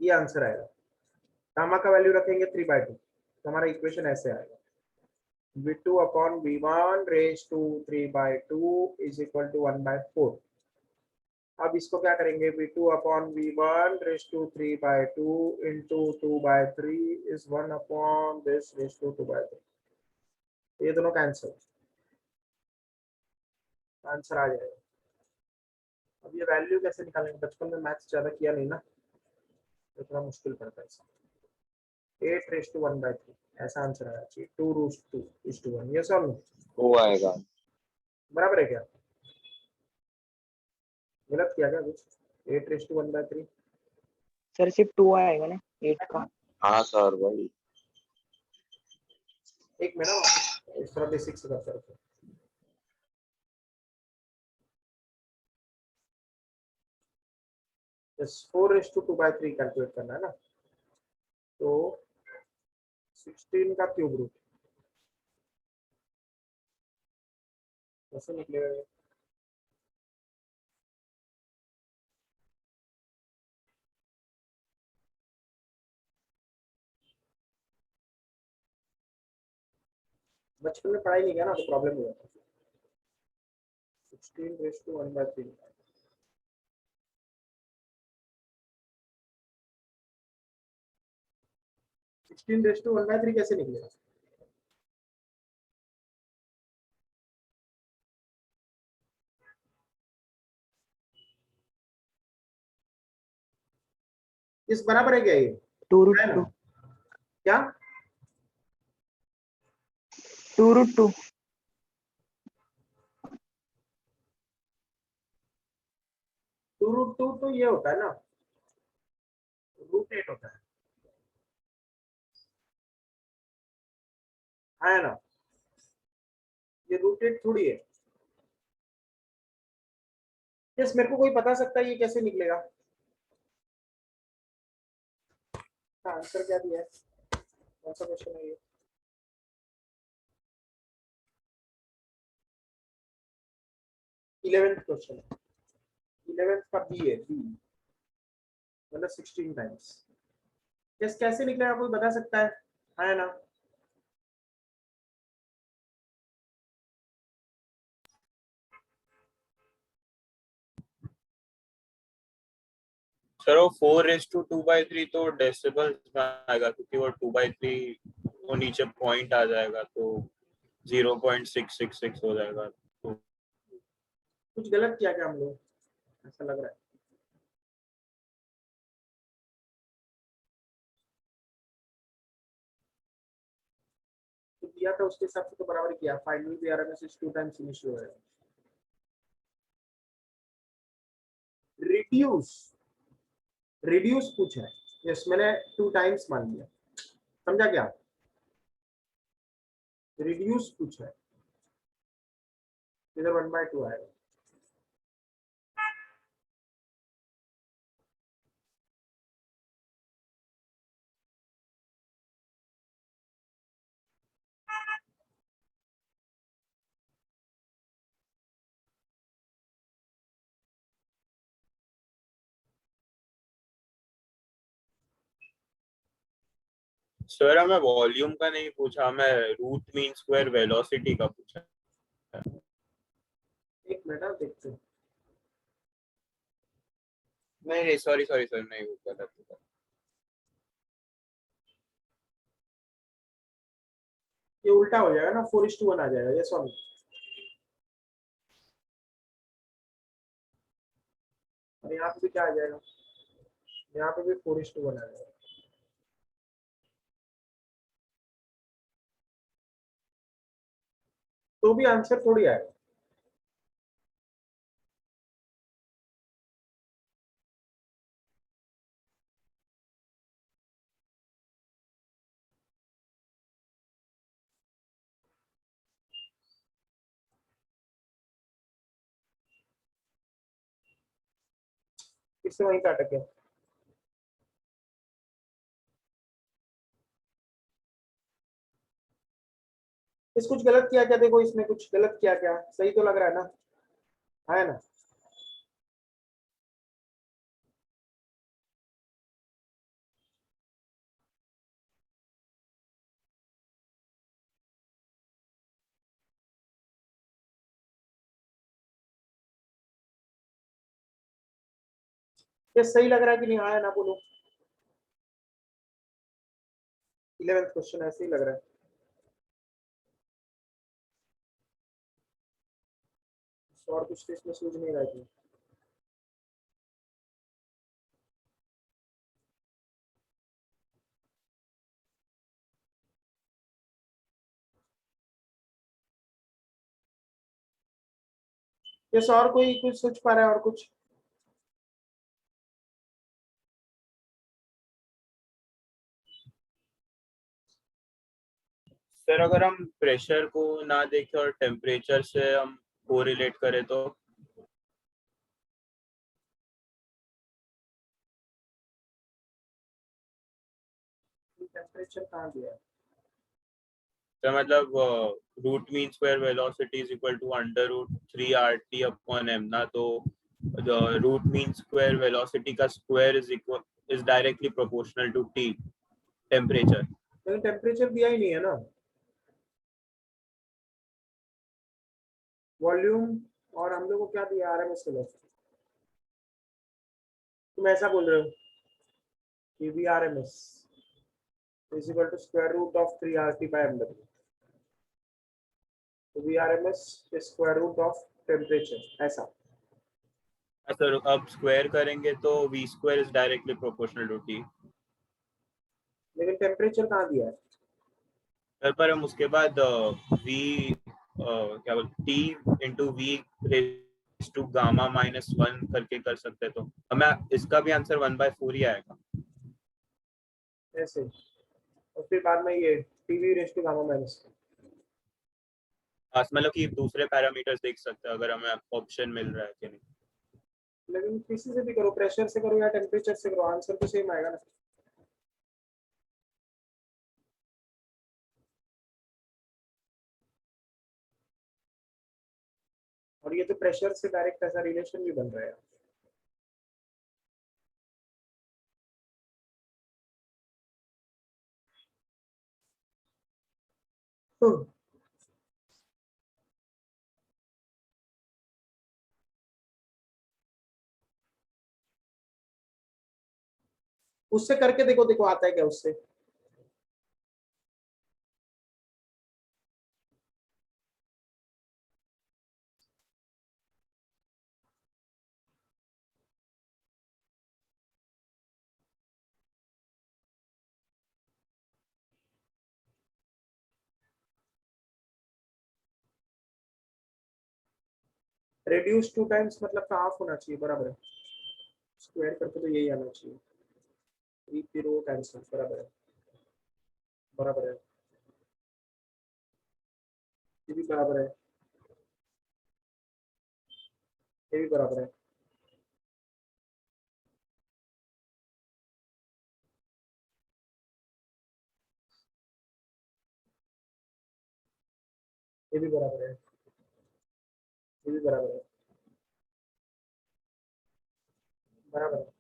ये आंसर आएगा। गामा का वैल्यू रखेंगे 3/2, तो हमारा इक्वेशन ऐसे आएगा, V2 upon V1 raise to 3/2 is equal to 1/4। अब इसको क्या करेंगे, V2 upon V1 raise to 3/2 into 2/3 is 1 upon this raise to 2/3, ये दोनों कैंसिल, आंसर आ जाएगा। अब ये वैल्यू कैसे निकालेंगे, बचपन में मैथ्स ज्यादा किया नहीं ना, तो थोड़ा मुश्किल पड़ता है। 8 रेज टू 1/3, ऐसा आंसर आया चाहिए, 2√2:1। यस और नो? वो आएगा। बराबर है क्या? गलत किया क्या कुछ? 8 रेज टू 1/3, सर सिर्फ 2 आएगा ना 8 का। हाँ सर भाई। एक मिनट, इस तरह बेसिक से करते रहते हैं। यस, 4 रेज टू 2/3 कैलकुलेट करना है ना, तो 16 का क्यूब रूट कैसे निकलेगा ये? बचपन में पढ़ाई नहीं किया ना, तो प्रॉब्लम हो जाता है। 16 रेज टू 1/3, 16 रेज टू 1/3 कैसे निकलेगा? इस बराबर है क्या ये? 2 है ना? √2 क्या 2 √2 2√2 तो ये होता है ना, √8 होता है। आया ना, ये रूटेड थोड़ी है। यस, मेरे को कोई बता सकता है ये कैसे निकलेगा? आंसर क्या दिया है, कौन सा क्वेश्चन है ये? इलेवेंथ क्वेश्चन, इलेवेंथ का बी है, बी मतलब 16 टाइम्स। यस, कैसे निकलेगा कोई बता सकता है? आया ना, सर वो 4:2/3 तो डेसिबल्स में आएगा, क्योंकि वो 2/3 वो नीचे पॉइंट आ जाएगा तो 0.666 हो जाएगा। तो कुछ गलत किया क्या हम लोग, ऐसा लग रहा है। तो दिया था उसके हिसाब से तो बराबर किया। फाइनल भी आरएमएस इज 2 टाइम्स इनिशियल है। रिड्यूस, रिड्यूस पूछा है। यस, मैंने 2 टाइम्स मान लिया, समझा क्या? रिड्यूस पूछा है, इधर 1/2 आएगा। सर हमें वॉल्यूम का नहीं पूछा, हमें रूट मीन स्क्वायर वेलोसिटी का पूछा। एक मिनट देखते हैं। नहीं सॉरी सॉरी सर, नहीं वो गलत था। ये उल्टा हो जाएगा ना, 4:1 आ जाएगा। यस और नो? और यहाँ पे भी क्या आ जाएगा? यहाँ पे भी 4:1 आ जाएगा। तो भी आंसर थोड़ी आएगा। इससे वहीं पे अटक गया। इस कुछ गलत किया क्या? देखो इसमें कुछ गलत किया क्या? सही तो लग रहा है ना, है ना? ये सही लग रहा है कि नहीं? आया ना, बोलो। 11th क्वेश्चन ऐसे ही लग रहा है। और कुछ तो इसमें सूझ नहीं रहा है। यस, और कोई कुछ सोच पा रहा है? और कुछ? सर अगर हम प्रेशर को ना देखें और टेम्परेचर से हम कोरिलेट करें तो टेम्परेचर कहाँ दिया है? मतलब root mean square velocity is equal to √3RT/m ना, तो रूट मीन स्क्वायर वेलोसिटी का square is directly proportional to T temperature. लेकिन टेम्परेचर दिया ही नहीं है ना। वॉल्यूम और हम लोग को क्या दिया? RMS velocity. तुम ऐसा बोल रहे हो कि VRMS is equal to square root of 3RT/mw, तो VRMS is square root of temperature, ऐसा। सर अब स्क्वायर करेंगे तो V square is directly proportional to T। लेकिन टेम्परेचर कहाँ दिया है? सर पर हम उसके बाद V क्या बोलते T into V raise to gamma -1 करके कर सकते, तो हमें इसका भी आंसर 1/4 ही आएगा। ऐसे, और फिर बाद में ये TV raise to gamma minus. मतलब कि दूसरे पैरामीटर्स देख सकते हैं अगर हमें ऑप्शन मिल रहा है कि नहीं। लेकिन किसी से भी करो, प्रेशर से करो या टेम्परेचर से करो, आंसर तो सेम आएगा ना। और ये तो प्रेशर से डायरेक्ट ऐसा रिलेशन भी बन रहा है। उससे करके देखो, देखो आता है क्या उससे। रेड्यूस 2 टाइम्स मतलब का हाफ होना चाहिए, बराबर है। स्क्वायर करके तो यही आना चाहिए, 3 टाइम्स बराबर है, बराबर है, ये भी बराबर है, ये भी बराबर है। ये भी बराबर है, ये भी बराबर है, बराबर है।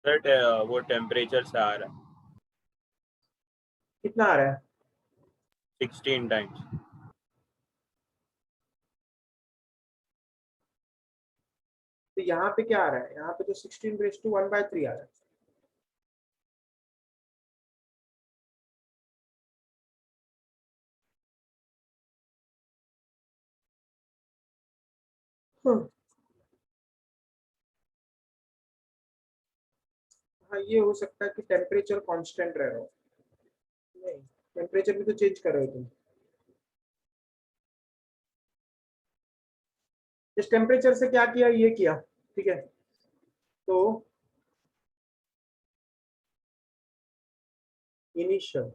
बट वो टेम्परेचर से आ रहा है कितना आ रहा है? 16 टाइम्स। तो यहाँ पे क्या आ रहा है? यहाँ पे तो 16 raised to 1/3 आ रहा है। हाँ, ये हो सकता है कि टेम्परेचर कांस्टेंट रह रहा हो। नहीं, टेम्परेचर भी तो चेंज कर रहे हो तुम। इस टेम्परेचर से क्या किया, ये किया, ठीक है। तो इनिशियल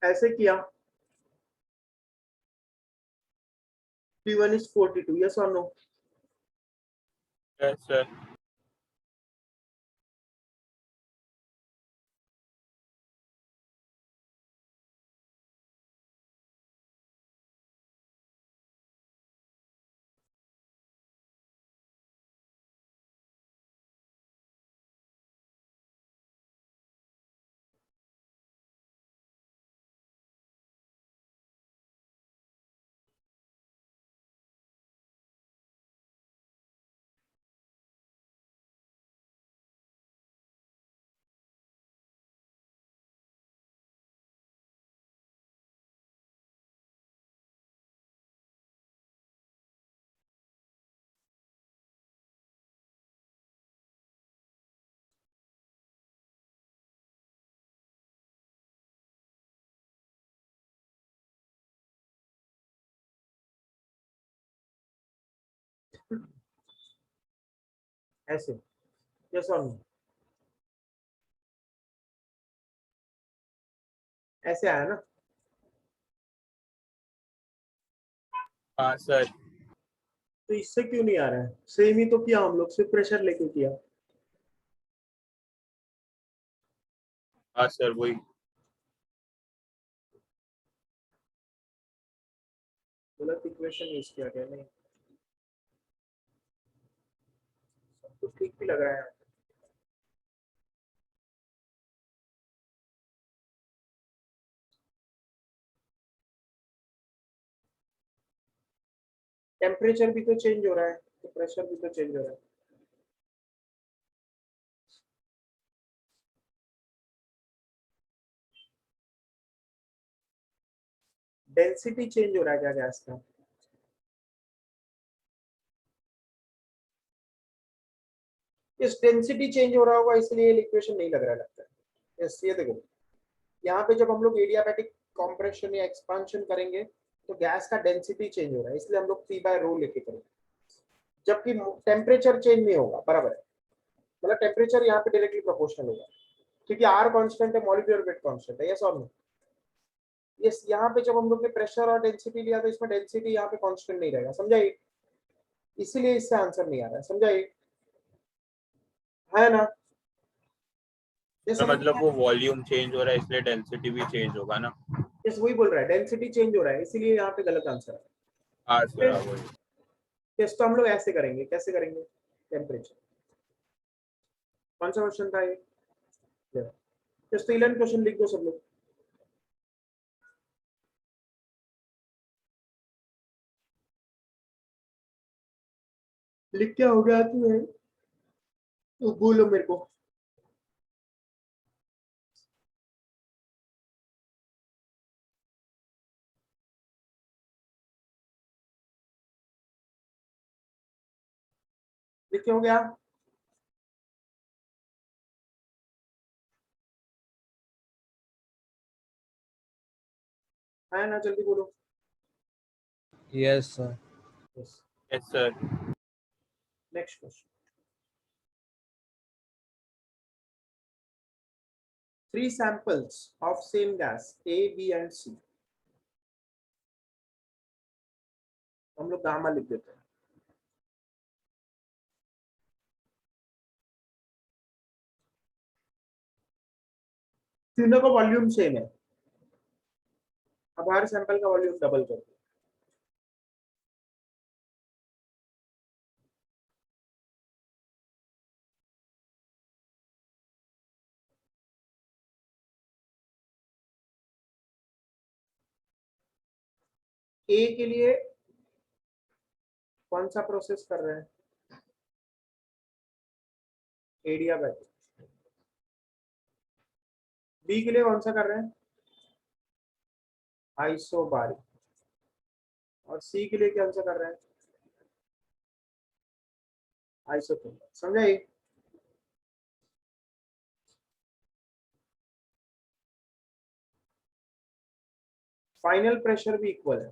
ऐसे किया, T1 is 42, yes or no? Yes sir. ऐसे, yes or no? ऐसे आया ना। हाँ सर। तो इससे क्यों नहीं आ रहा है? सेम ही तो किया हम लोग, सिर्फ प्रेशर लेके किया। हाँ सर वही। गलत इक्वेशन यूज किया गया। नहीं, सब कुछ ठीक भी लग रहा है। टेम्परेचर भी तो चेंज हो रहा है, तो प्रेशर भी तो चेंज हो रहा है। डेंसिटी चेंज हो रहा है क्या गैस का? इस डेंसिटी चेंज हो रहा होगा, इसलिए इक्वेशन नहीं लग रहा, लगता है। यस, ये देखो, यहाँ पे जब हम लोग एडियाबैटिक कॉम्प्रेशन या एक्सपांशन करेंगे तो गैस का डेंसिटी चेंज हो रहा है, इसलिए हम लोग पी बाय रो लेके करेंगे, जबकि टेम्परेचर चेंज नहीं होगा, बराबर है, मतलब टेम्परेचर यहाँ पे डायरेक्टली प्रोपोर्शनल होगा, क्योंकि आर कांस्टेंट है, मॉलिक्यूलर वेट कांस्टेंट है, यस और नो? यस, यहाँ पे जब हम लोग ने प्रेशर और डेंसिटी लिया तो इसमें डेंसिटी यहाँ पे कांस्टेंट नहीं रहेगा, समझाइए, इसीलिए इससे आंसर नहीं आ रहा है, समझाइए, है ना? ये तो समझ में मतलब वो वॉल्यूम चेंज हो रहा है इसलिए डेंसिटी भी चेंज होगा ना। यस वही बोल रहा है, डेंसिटी चेंज हो रहा है, इसीलिए यहाँ पे गलत आंसर है। हाँ सर, हाँ वही। टेस्ट तो हम लोग ऐसे करेंगे, कैसे करेंगे? टेम्परेचर। कौन सा क्वेश्चन था ये? टेस्ट तो 11 क्वेश्चन लिख दो सब लोग। लिख क्या हो गया तू है तो बोलो मेरे को। लिख क्या हो गया? है ना, जल्दी बोलो। Yes sir. Yes. Yes sir. Next question. 3 samples of same gas A, B and C। हम लोग गामा लिख देते हैं। तीनों का वॉल्यूम सेम है, अब हर सैंपल का वॉल्यूम डबल कर दो। ए के लिए कौन सा प्रोसेस कर रहे हैं? एडियाबैटिक। बी के लिए कौन सा कर रहे हैं? आइसोबारिक। और सी के लिए कौन सा कर रहे हैं? आइसोथर्मल। समझा ये? फाइनल प्रेशर भी इक्वल है,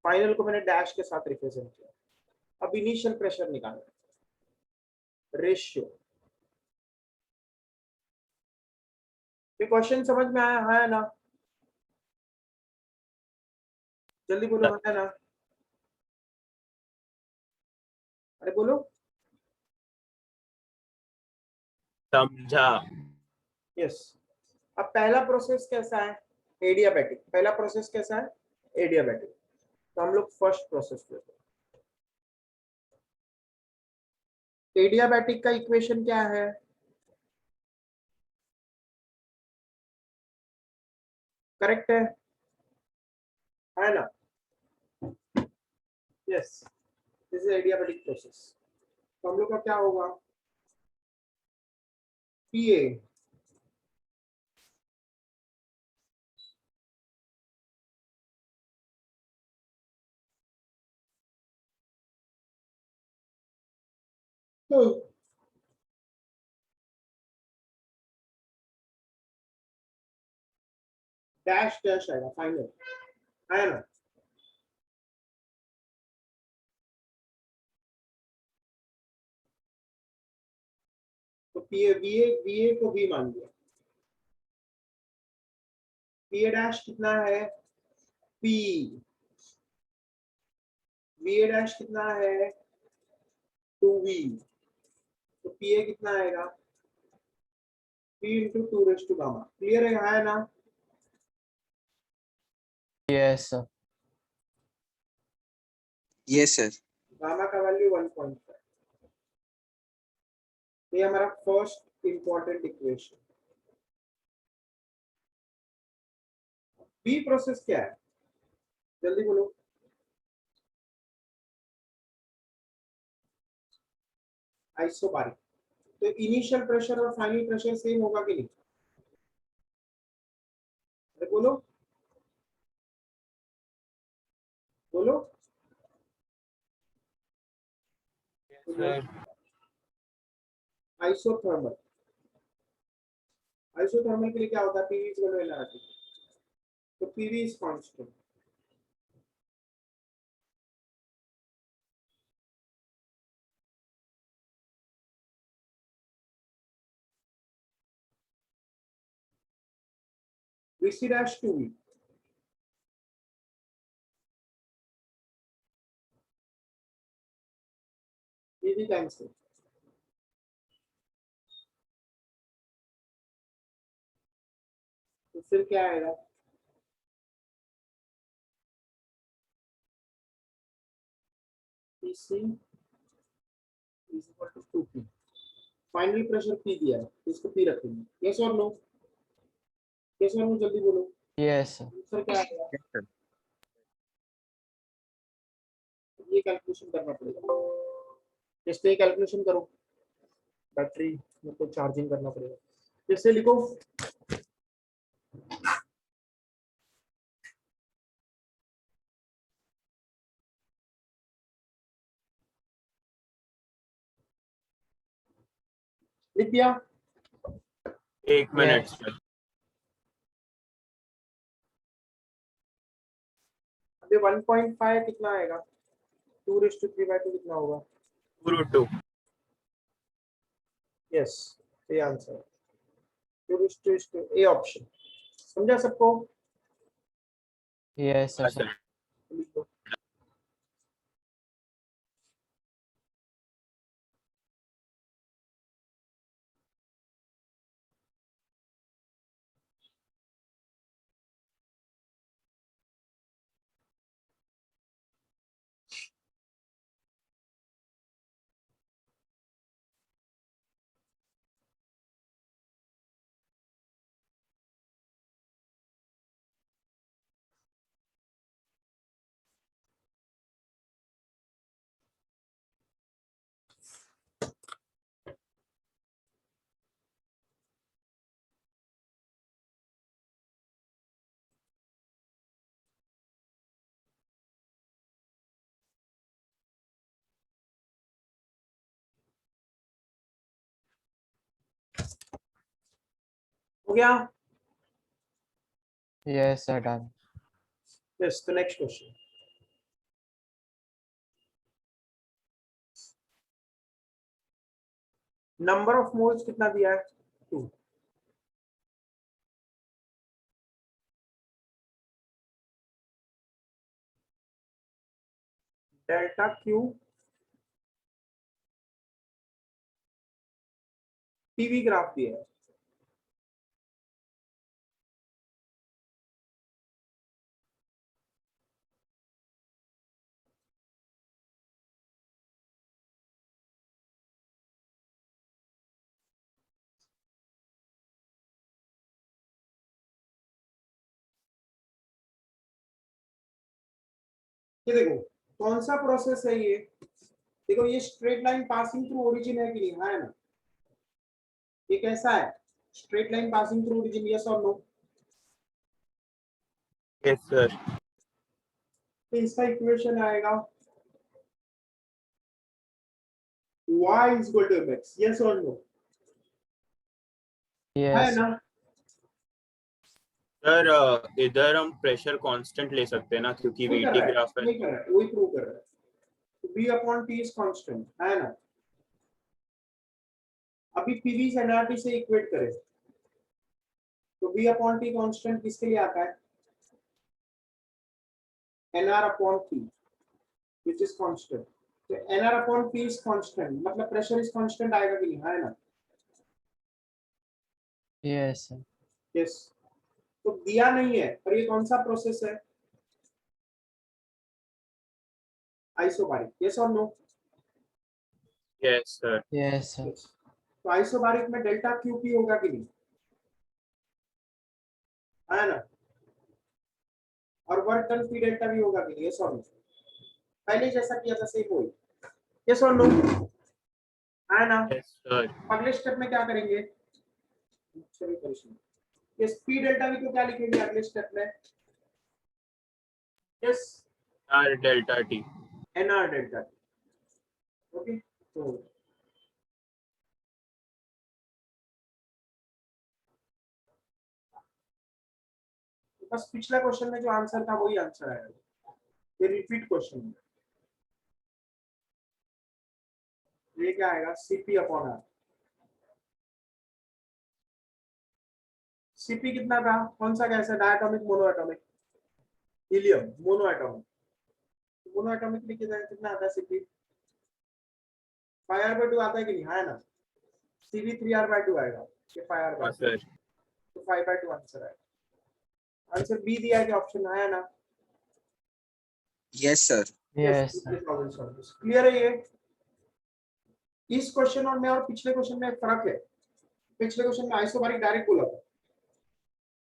फाइनल को मैंने डैश के साथ रिप्रेजेंट किया। अब इनिशियल प्रेशर निकालना है, रेशियो। ये क्वेश्चन समझ में आया है ना? जल्दी बोलो, है ना? अरे बोलो। समझा। यस। अब पहला प्रोसेस कैसा है? एडियाबैटिक। पहला प्रोसेस कैसा है? एडियाबैटिक। तो हम लोग फर्स्ट प्रोसेस लेते हैं। एडियाबैटिक का इक्वेशन क्या है? करेक्ट है ना? Yes, this is adiabatic process. तो हम लोग का क्या होगा? पीए तो डैश डैश आएगा फाइनल, है ना? तो पीए वीए वीए को वी मान लिया। पीए डैश कितना है? पी। वीए डैश कितना है? 2v। तो पीए कितना आएगा? p into 2 gamma. क्लियर है ना? Yes sir. Yes sir. Gamma का वैल्यू 1.5। ये हमारा first important equation. B process क्या है? जल्दी बोलो। आइसोबारिक। तो इनिशियल प्रेशर और फाइनल प्रेशर सेम होगा कि नहीं? अरे बोलो बोलो। Sir isothermal. आइसोथर्मल के लिए क्या होता है, PV is equal to LRT, तो PV is constant. VC dash 2V, PV cancel, तो फिर क्या आएगा, PC is equal to 2P। Final pressure P दिया है, इसको P रखेंगे, यस और नो, यस और नो, जल्दी बोलो, Yes, sir. आंसर क्या आएगा, ये कैलकुलेशन करना पड़ेगा, जैसे ये कैलकुलेशन करो, बैटरी मतलब चार्जिंग करना पड़ेगा, जैसे लिखो लिख दिया, 1 मिनट Yes. सर। अभी 1.5 कितना आएगा, 2/3/2 कितना होगा, 2√2। यस, ये आंसर है, 2/2 ए ऑप्शन, समझा सबको, Yes, हाँ sir. सर। लिखो। हो गया, Yes, sir. Done. यस, तो next question, number of moles कितना दिया है, 2, डेल्टा क्यू पीवी ग्राफ दिया है, ये देखो कौन सा प्रोसेस है ये, देखो ये straight line passing through origin है कि नहीं, हाँ है ना, ये कैसा है, straight line passing through origin, yes और नो, यस सर। तो इसका इक्वेशन आएगा y is equal to mx, yes और नो, है Yes. ना, सर इधर हम प्रेशर कांस्टेंट ले सकते हैं ना, क्योंकि वही कर वीटी रहा है, ग्राफ है। वही कर रहा है, वही प्रूव कर रहा है, तो b upon t is constant, है ना, अभी pv से nrt से इक्वेट करें, तो b अपॉन t कांस्टेंट किसके लिए आता है, nr upon p which is constant, तो nr upon p is constant, मतलब प्रेशर इज कांस्टेंट आएगा कि नहीं, है ना, Yes, sir. यस, तो दिया नहीं है, पर ये कौन सा प्रोसेस है, आइसोबारिक, यस और no, yes sir. Yes, sir. Yes, तो आइसोबारिक में डेल्टा क्यूपी होगा कि नहीं, है ना, और वर्क डन पी डेल्टा भी होगा कि नहीं, यस और नो, पहले जैसा किया था सेम वही, यस और नो, है ना, यस सर। अगले स्टेप में क्या करेंगे, चलिए परेशान, यस पी डेल्टा भी को क्या लिखेंगे अगले स्टेप में, yes R delta T. NR delta, okay, तो बस पिछला क्वेश्चन में जो आंसर था वही आंसर आएगा, ये रिपीट क्वेश्चन है। ये क्या आएगा, Cp अपॉन आर। Cp कितना था, कौन सा गैस है, diatomic monoatomic, helium monoatomic. Monoatomic में कितना आता है Cp, 5r/2 आता है कि नहीं, है ना। Cv 3r/2 आएगा, ये 5r/2, हाँ सर। तो 5/2 आंसर आएगा। आंसर बी दिया है कि ऑप्शन है ना। Yes sir. Yes, sir. Clear है ये। इस क्वेश्चन और में और पिछले क्वेश्चन में फर्क है। पिछले क्वेश्चन में आइसोबारिक डायरेक्ट बोला था,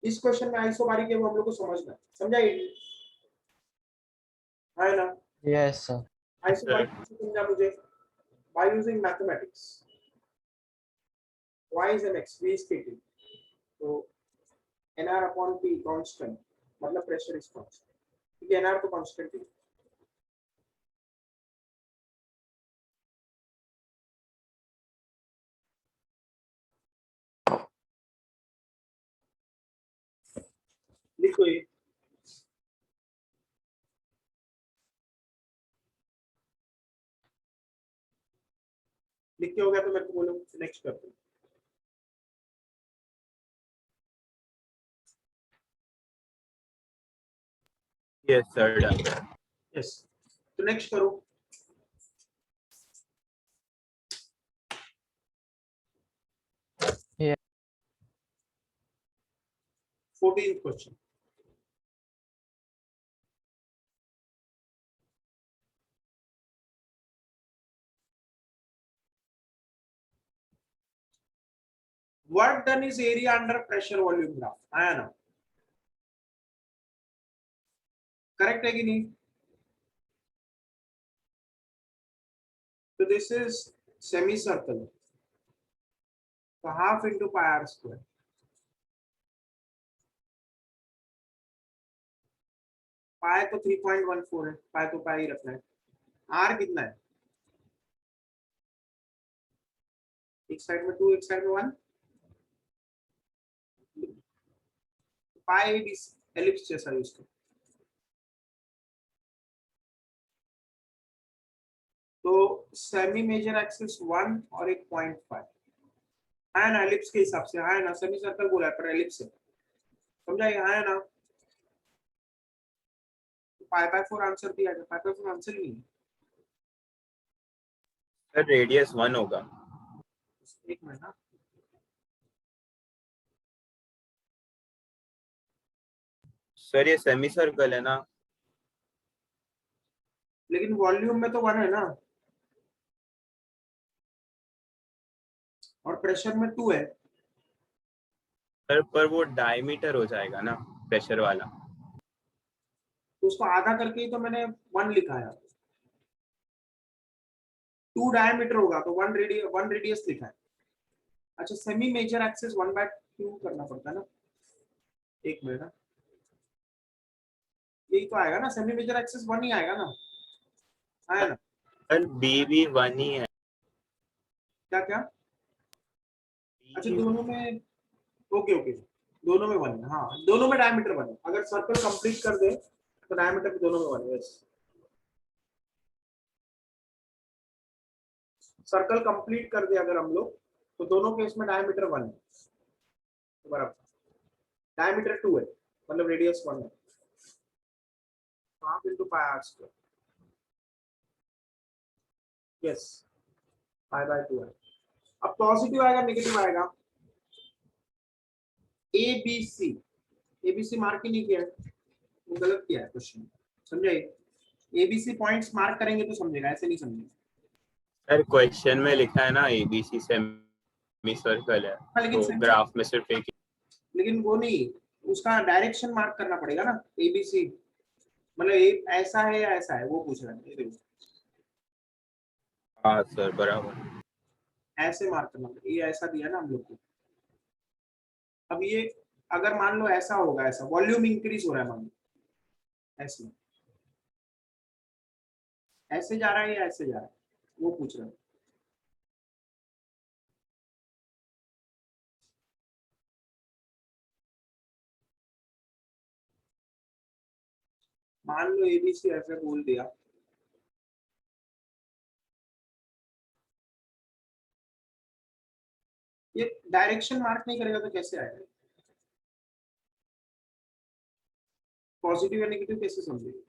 इस क्वेश्चन में आइसोबारिक है, वो हम लोग को समझना है, समझा ये, है ना। Yes, sir. आइसोबारिक समझा मुझे, by using mathematics, y is mx, v is kt, तो nr upon p constant, मतलब प्रेशर इज कांस्टेंट, क्योंकि nr तो कांस्टेंट है। लिखो ये, लिख के हो गया तो मेरे को बोलो, नेक्स्ट करते हैं। Yes sir, done. यस, तो नेक्स्ट करो। Yeah. 14th question, work done is area under pressure volume graph, है ना, करेक्ट है कि नहीं। तो दिस इज सेमी सर्कल, तो half into pi R square, pi तो 3.14 है, पाई तो पाई ही रखना है। आर कितना है, एक साइड में 2, एक साइड में 1, पाई एलिप्स जैसा यूज करो। तो सेमी मेजर एक्सिस 1 और एक 0.5 है ना, एलिप्स के हिसाब से है ना, सेमी सर्कल बोला है पर एलिप्स है, समझा ये, है ना। पाई/4 आंसर दिया है, पाई/4 आंसर नहीं है। सर रेडियस 1 होगा। एक मिनट ना, सर ये सेमी सर्कल है ना। लेकिन वॉल्यूम में तो 1 है ना, और प्रेशर में 2 है। सर पर वो डायमीटर हो जाएगा ना प्रेशर वाला। तो उसको आधा करके ही तो मैंने 1 लिखा है। 2 डायमीटर होगा तो 1 रेडियस लिखा है। अच्छा, सेमी मेजर एक्सिस 1/2 करना पड़ता है ना, एक मिनट ना, यही तो आएगा ना, सेमी मेजर एक्सिस 1 ही आएगा ना, है ना। सर बी भी 1 ही है। क्या क्या, अच्छा दोनों में, ओके ओके, दोनों में 1 है, हाँ दोनों में डायमीटर 1 है। अगर सर्कल कंप्लीट कर दे तो डायमीटर दोनों में 1 है। सर्कल कंप्लीट कर दे अगर हम लोग, तो दोनों केस में डायमीटर 1 है, बराबर। डायमीटर 2 है, मतलब रेडियस 1 है, half into pi R square, yes, पाई/2 है। अब पॉजिटिव आएगा नेगेटिव आएगा, ABC, ABC मार्क ही नहीं किया है, वो गलत किया है क्वेश्चन, समझे। ABC पॉइंट्स मार्क करेंगे तो समझेगा, ऐसे नहीं समझेगा। सर क्वेश्चन में लिखा है ना ABC सेमी सर्कल है, हाँ, लेकिन तो ग्राफ में सिर्फ एक। लेकिन वो नहीं, उसका डायरेक्शन मार्क करना पड़ेगा ना, ABC मतलब एक ऐसा है या ऐसा है, वो पूछ रहा है, ये देखो, हाँ सर बराबर। ऐसे मार्क करना पड़ेगा, ये ऐसा दिया ना हम लोग को। अब ये अगर मान लो ऐसा होगा, ऐसा वॉल्यूम इंक्रीज हो रहा है, मान लो ऐसे, ऐसे जा रहा है या ऐसे जा रहा है, वो पूछ रहा है। मान लो एबीसी ऐसे बोल दिया, ये डायरेक्शन मार्क नहीं करेगा तो कैसे आएगा? पॉजिटिव या नेगेटिव कैसे समझेगा?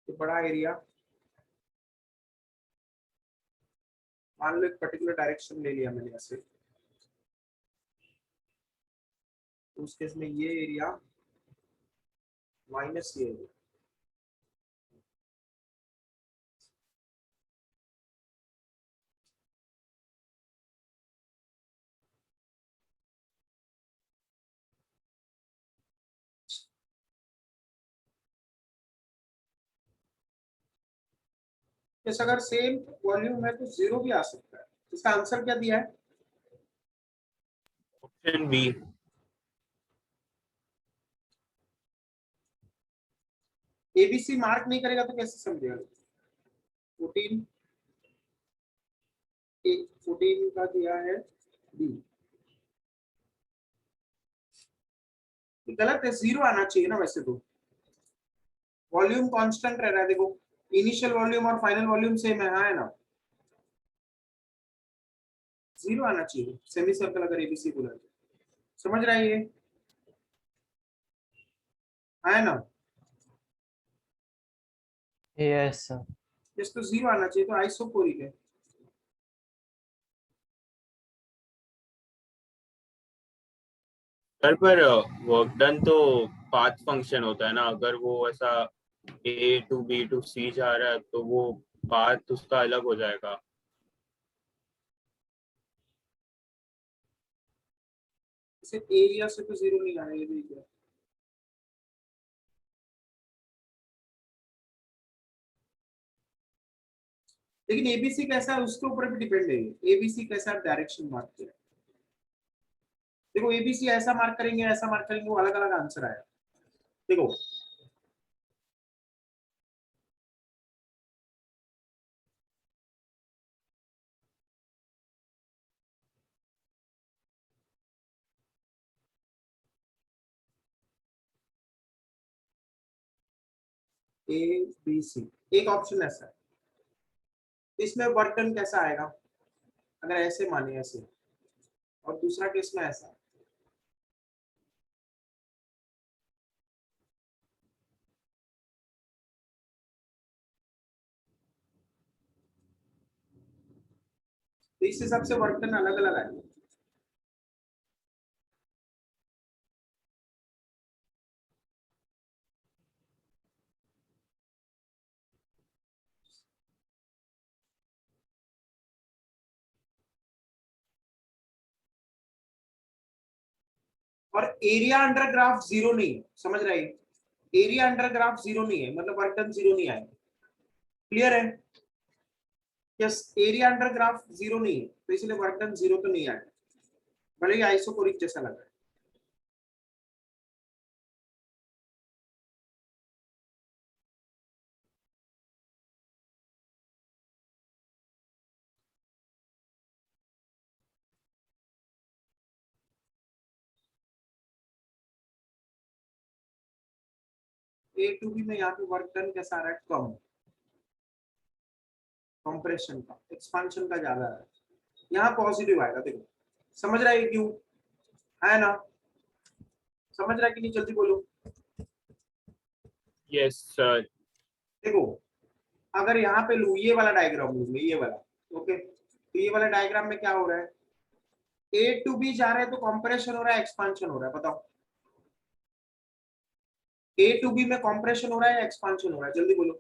तो बड़ा एरिया मान लो एक पर्टिकुलर डायरेक्शन ले लिया मैंने ऐसे, तो उस केस में ये एरिया माइनस ये एरिया, जैसे अगर सेम वॉल्यूम है तो जीरो भी आ सकता है। इसका आंसर क्या दिया है? Option B. एबीसी मार्क नहीं करेगा तो कैसे समझेगा? 14 14 का दिया है बी, गलत है, जीरो आना चाहिए ना वैसे तो। वॉल्यूम कांस्टेंट रह रहा है, देखो इनिशियल वॉल्यूम और फाइनल वॉल्यूम सेम है, हाँ है ना, जीरो आना चाहिए सेमी सर्कल अगर एबीसी बोला तो। समझ रहा है ये? हाँ है ना? Yes, sir. इस तो जीरो आना चाहिए, तो आइसोकोरिक है। सर पर वर्क डन तो पाथ फंक्शन होता है ना, अगर वो ऐसा ए टू बी टू सी जा रहा है तो वो पाथ उसका अलग हो जाएगा। इसे एरिया से तो जीरो नहीं आना, ये भी है। लेकिन एबीसी कैसा है उसके ऊपर भी डिपेंड है, एबीसी कैसा डायरेक्शन मार्क किया। देखो एबीसी ऐसा मार्क करेंगे, ऐसा मार्क करेंगे, वो अलग अलग आंसर आएगा। देखो ए बी सी, एक ऑप्शन ऐसा है, इसमें वर्क डन कैसा आएगा अगर ऐसे माने ऐसे, और दूसरा केस में ऐसा। तो इस हिसाब से वर्क डन अलग अलग आएगा। और एरिया अंडर ग्राफ जीरो नहीं है, समझ रहे हैं? एरिया अंडर ग्राफ जीरो नहीं है, मतलब वर्क डन जीरो नहीं आएगा। क्लियर है? Yes, area under graph zero नहीं है, तो इसलिए वर्क डन जीरो तो नहीं आएगा, भले ही आइसोकोरिक जैसा लग रहा है। ए टू बी में यहाँ पे वर्क डन कैसा आ रहा है? कम, कंप्रेशन का, एक्सपांशन का ज्यादा है, यहाँ पॉजिटिव आएगा। देखो समझ रहा है क्यों? है ना? समझ रहा है कि नहीं? जल्दी बोलो। Yes sir. देखो अगर यहाँ पे लू, ये वाला डायग्राम लूंगा, ये वाला, ओके, तो ये वाला डायग्राम में क्या हो रहा है? ए टू बी जा रहे हैं तो कंप्रेशन हो रहा है, एक्सपांशन हो रहा है, बताओ ए टू बी में कंप्रेशन हो रहा है या एक्सपांशन हो रहा है? जल्दी बोलो।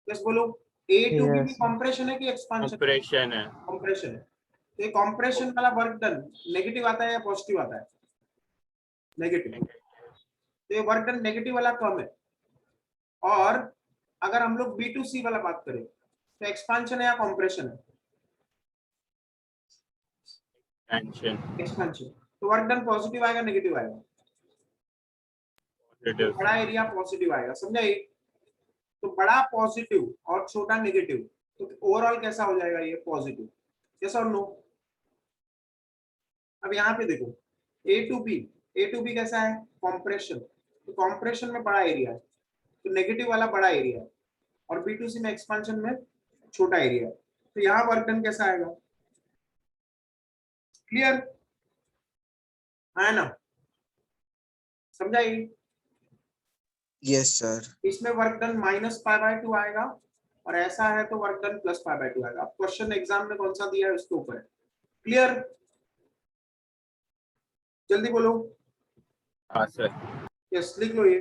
यस बोलो। ए टू बी में Yes, sir. कंप्रेशन है कि एक्सपांशन? कंप्रेशन है। कंप्रेशन है, तो ये कंप्रेशन वाला वर्क डन नेगेटिव आता है या पॉजिटिव आता है? नेगेटिव, तो ये वर्क डन नेगेटिव वाला कम है। और अगर हम लोग बी टू सी वाला बात करें तो एक्सपांशन है या कंप्रेशन है? टेंशन। एक्सपांशन, तो वर्क डन पॉजिटिव आएगा नेगेटिव आएगा? तो बड़ा एरिया पॉजिटिव आएगा, समझा ये? तो बड़ा पॉजिटिव और छोटा नेगेटिव, तो ओवरऑल कैसा हो जाएगा? ये पॉजिटिव। यस और नो? अब यहाँ पे देखो ए टू बी कैसा है? कॉम्प्रेशन। तो कॉम्प्रेशन में बड़ा एरिया है, तो नेगेटिव वाला बड़ा एरिया है, और बी टू सी में एक्सपांशन में छोटा एरिया है। तो यहाँ वर्क डन कैसा आएगा? क्लियर है ना? समझाइए। Yes sir. इसमें वर्क डन -π/2 आएगा, और ऐसा है तो वर्क डन +π/2 आएगा। अब क्वेश्चन एग्जाम में कौन सा दिया है उसके ऊपर है। क्लियर? जल्दी बोलो। हाँ सर। यस, लिख लो ये।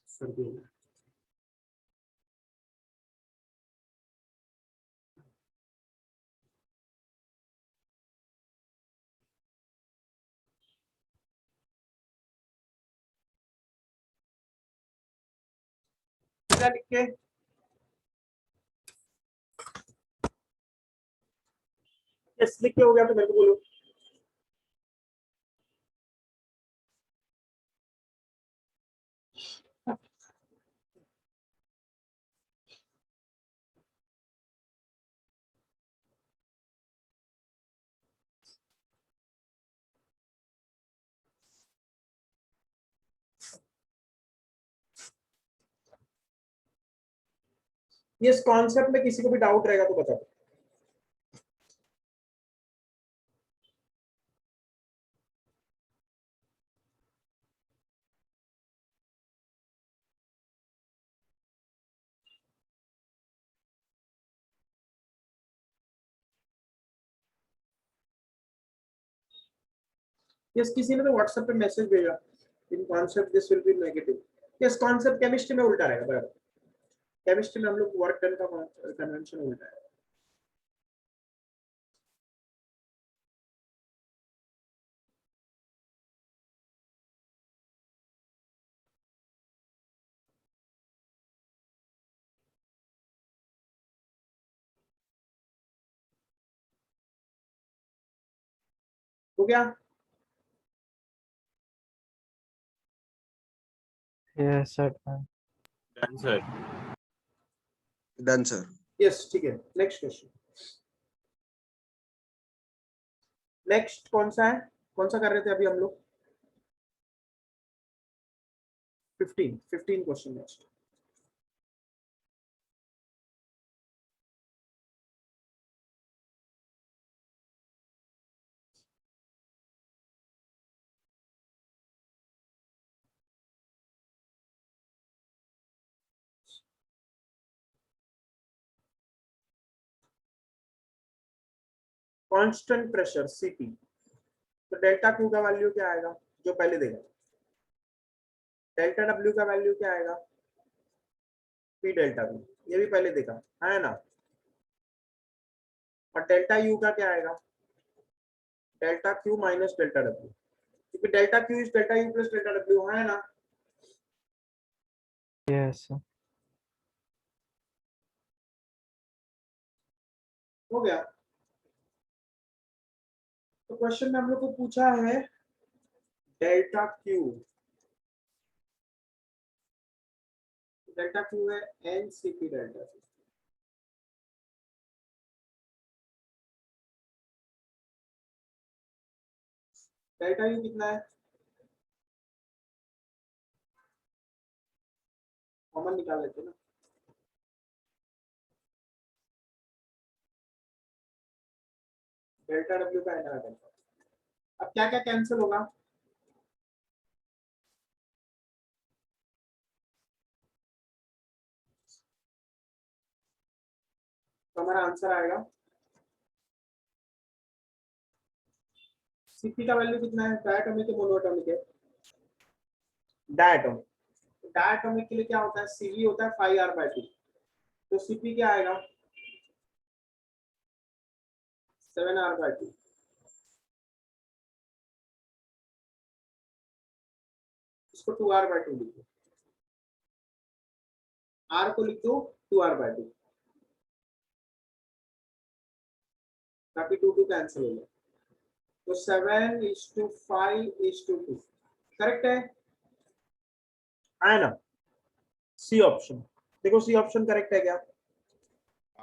सर्दी हो गई। लिख के यस, लिख के हो गया तो मेरे को बोलो। ये इस कॉन्सेप्ट में किसी को भी डाउट रहेगा तो बता दो। यस, किसी ने तो व्हाट्सएप पे मैसेज भेजा, in concept this will be negative. Yes, concept chemistry में उल्टा रहेगा, बराबर। केमिस्ट्री में हम लोग वर्क डन का कन्वेंशन उल्टा है। हो गया? Yes, sir. Done. Done sir. Done sir. Yes, ठीक है। Next question. नेक्स्ट कौन सा है? कौन सा कर रहे थे अभी हम लोग? 15 question next. Constant pressure CP, तो डेल्टा क्यू का वैल्यू क्या आएगा? जो पहले देगा। डेल्टा डब्ल्यू का वैल्यू क्या आएगा? पी डेल्टा बी, ये भी पहले देखा है ना। और डेल्टा यू का क्या आएगा? Delta Q minus delta W, क्योंकि delta Q is delta U plus delta W, है ना। Yes, sir. हो गया? तो क्वेश्चन में हम लोग को पूछा है डेल्टा क्यू। डेल्टा क्यू है N C P delta C. Delta U कितना है? कॉमन निकाल लेते हैं ना। डेल्टा डब्ल्यू का है ना डेल्टा। अब क्या क्या कैंसिल होगा? तो हमारा आंसर आएगा सीपी का वैल्यू कितना है? डायटोमिक है मोनोएटोमिक है? डायटोमिक। डायटोमिक के लिए क्या होता है? सीवी होता है 5r/2। तो सीपी क्या आएगा? 7r/2। इसको 2r/2 लिख दो। r को लिख दो 2r/2, ताकि 2 2 कैंसिल हो जाए। तो 7:5:2 करेक्ट है ना? सी ऑप्शन, देखो सी ऑप्शन करेक्ट है क्या?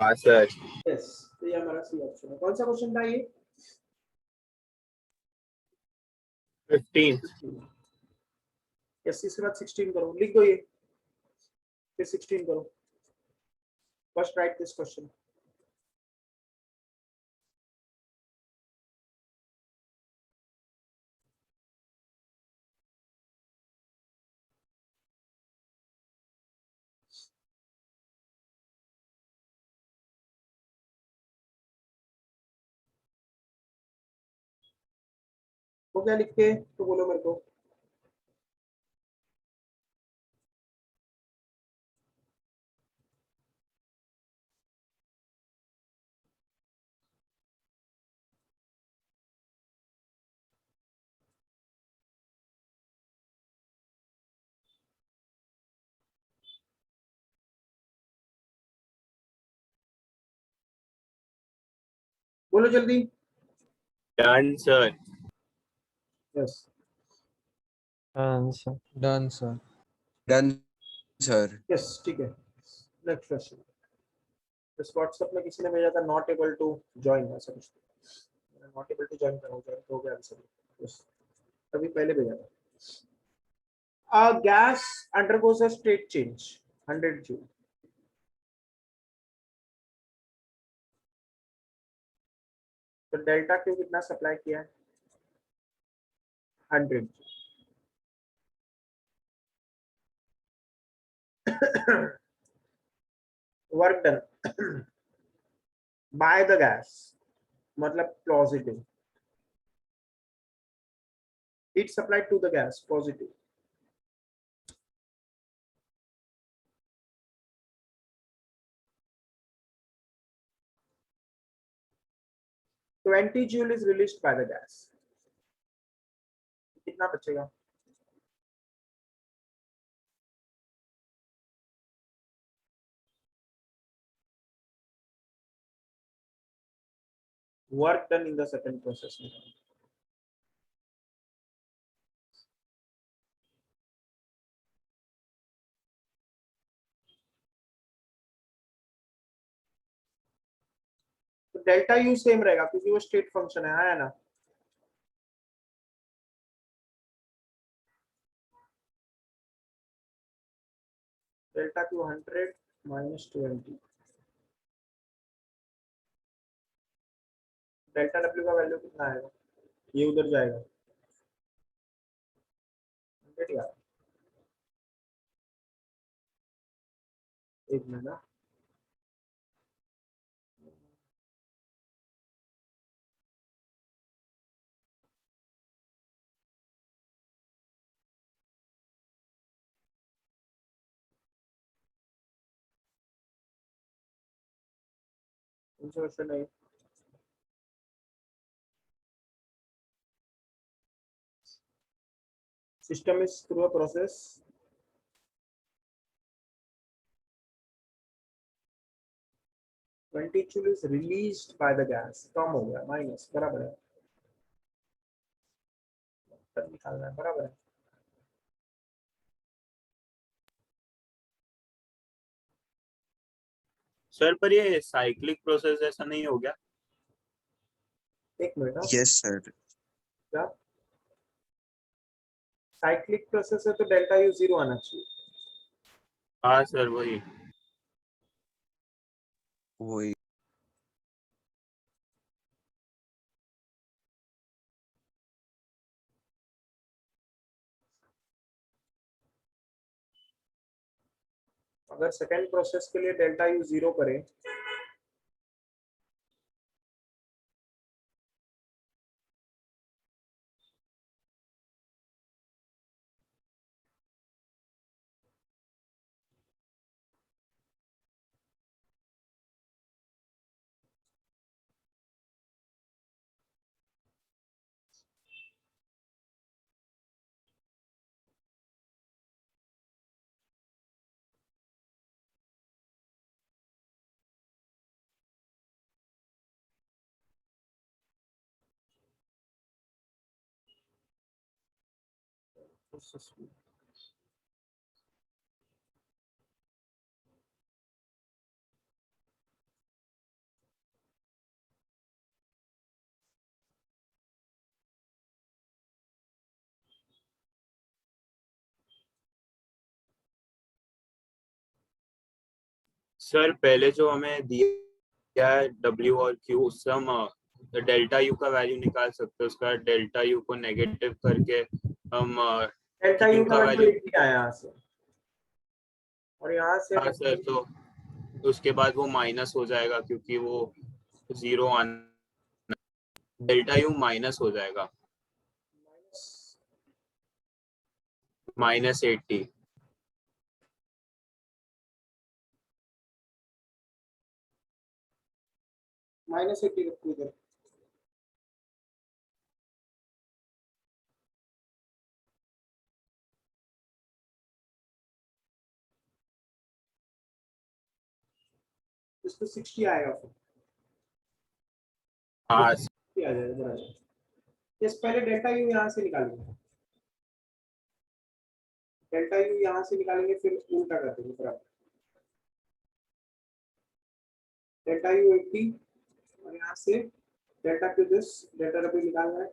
हाँ सर। यस, तो ये हमारा सी ऑप्शन है। कौन सा क्वेश्चन था ये? 15। यस, इसके बाद 16 करो, लिख दो ये, फिर 16 करो। First right this question. हो गया लिख के तो बोलो मेरे को। बोलो जल्दी। Done sir. Yes, Answer. Done, sir. Done, sir. Yes, ठीक है। Next question. इस व्हाट्सएप में किसी ने भेजा था नॉट एबल टू ज्वाइन, ऐसा कुछ। नॉट एबल टू ज्वाइन करो, ज्वाइन हो गया आंसर। यस, अभी पहले भेजा था। A gas undergoes a state change, 100 joule. तो डेल्टा क्यू कितना सप्लाई किया है? 100 work done by the gas, मतलब positive, heat supplied to the gas positive. तो 20 joule is released by the gas, कितना बचेगा? Work done in the second process में। तो डेल्टा यू सेम रहेगा क्योंकि वो स्टेट फंक्शन है ना? Delta Q 100 minus 20, delta W का वैल्यू कितना आएगा? ये उधर जाएगा 100 यार। एक मिनट ना, क्वेश्चन नहीं। System is through a process. Twenty joule is released by the gas. कम हो गया माइनस, बराबर है, तब निकालना है, बराबर है। सर पर ये साइक्लिक प्रोसेस ऐसा नहीं हो गया? एक मिनट, Yes, sir. क्या साइक्लिक प्रोसेस है? तो डेल्टा यू 0 आना चाहिए। हाँ सर वही। वही। अगर सेकेंड प्रोसेस के लिए डेल्टा यू 0 करें सर पहले जो हमें दिया है W और Q, उससे हम डेल्टा यू का वैल्यू निकाल सकते हैं। उसका डेल्टा यू को नेगेटिव करके हम डेल्टा यू Q का का वैल्यू वैल्यू, लिख दिया यहाँ से, और यहाँ से हाँ सर, तो उसके बाद वो माइनस हो जाएगा क्योंकि वो 0 आना, डेल्टा यू माइनस हो जाएगा, -80। -80 रखो इधर। इसको 60 आएगा फिर, हाँ 60 आ जाएगा बराबर। इस पहले डेल्टा यू यहाँ से निकालेंगे, डेल्टा यू यहाँ से निकालेंगे, फिर उल्टा कर देंगे बराबर। डेल्टा यू 80 और यहाँ से delta Q this, delta W निकालना है,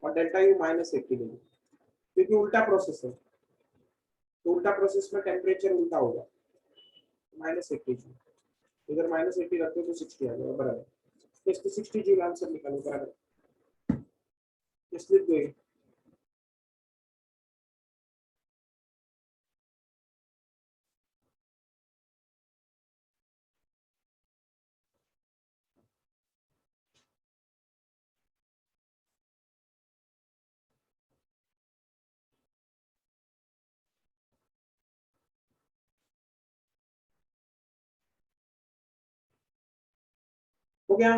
और डेल्टा यू -80 लेंगे क्योंकि उल्टा प्रोसेस है, तो उल्टा प्रोसेस में टेम्परेचर उल्टा होगा। -80 इधर -80 रखते तो 60 आ जाएगा बराबर। तो इसको 60 जी आंसर निकालो बराबर, इसलिए दो हो गया।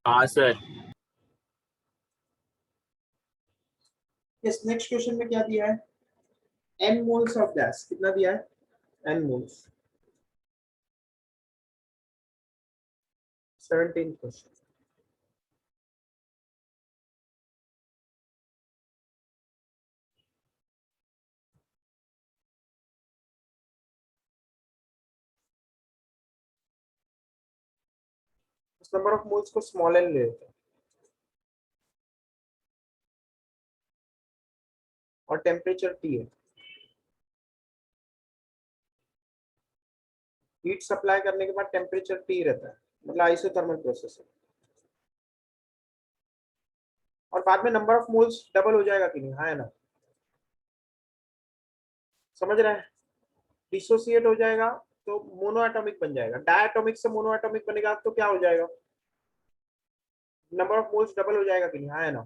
हाँ सर। इस नेक्स्ट क्वेश्चन में क्या दिया है, n मोल्स ऑफ गैस, कितना दिया है, n मोल्स। 17 क्वेश्चन। उस नंबर ऑफ मोल्स को स्मॉल n ले लेते हैं, और टेम्परेचर T है। हीट सप्लाई करने के बाद टेम्परेचर T रहता है, मतलब आइसोथर्मल प्रोसेस है। और बाद में नंबर ऑफ मोल्स डबल हो जाएगा कि नहीं, हाँ है ना, समझ रहे हैं, डिसोसिएट हो जाएगा तो मोनोएटॉमिक बन जाएगा, डायटोमिक से मोनोएटॉमिक बनेगा तो क्या हो जाएगा, नंबर ऑफ मोल्स डबल हो जाएगा कि नहीं, हाँ है ना।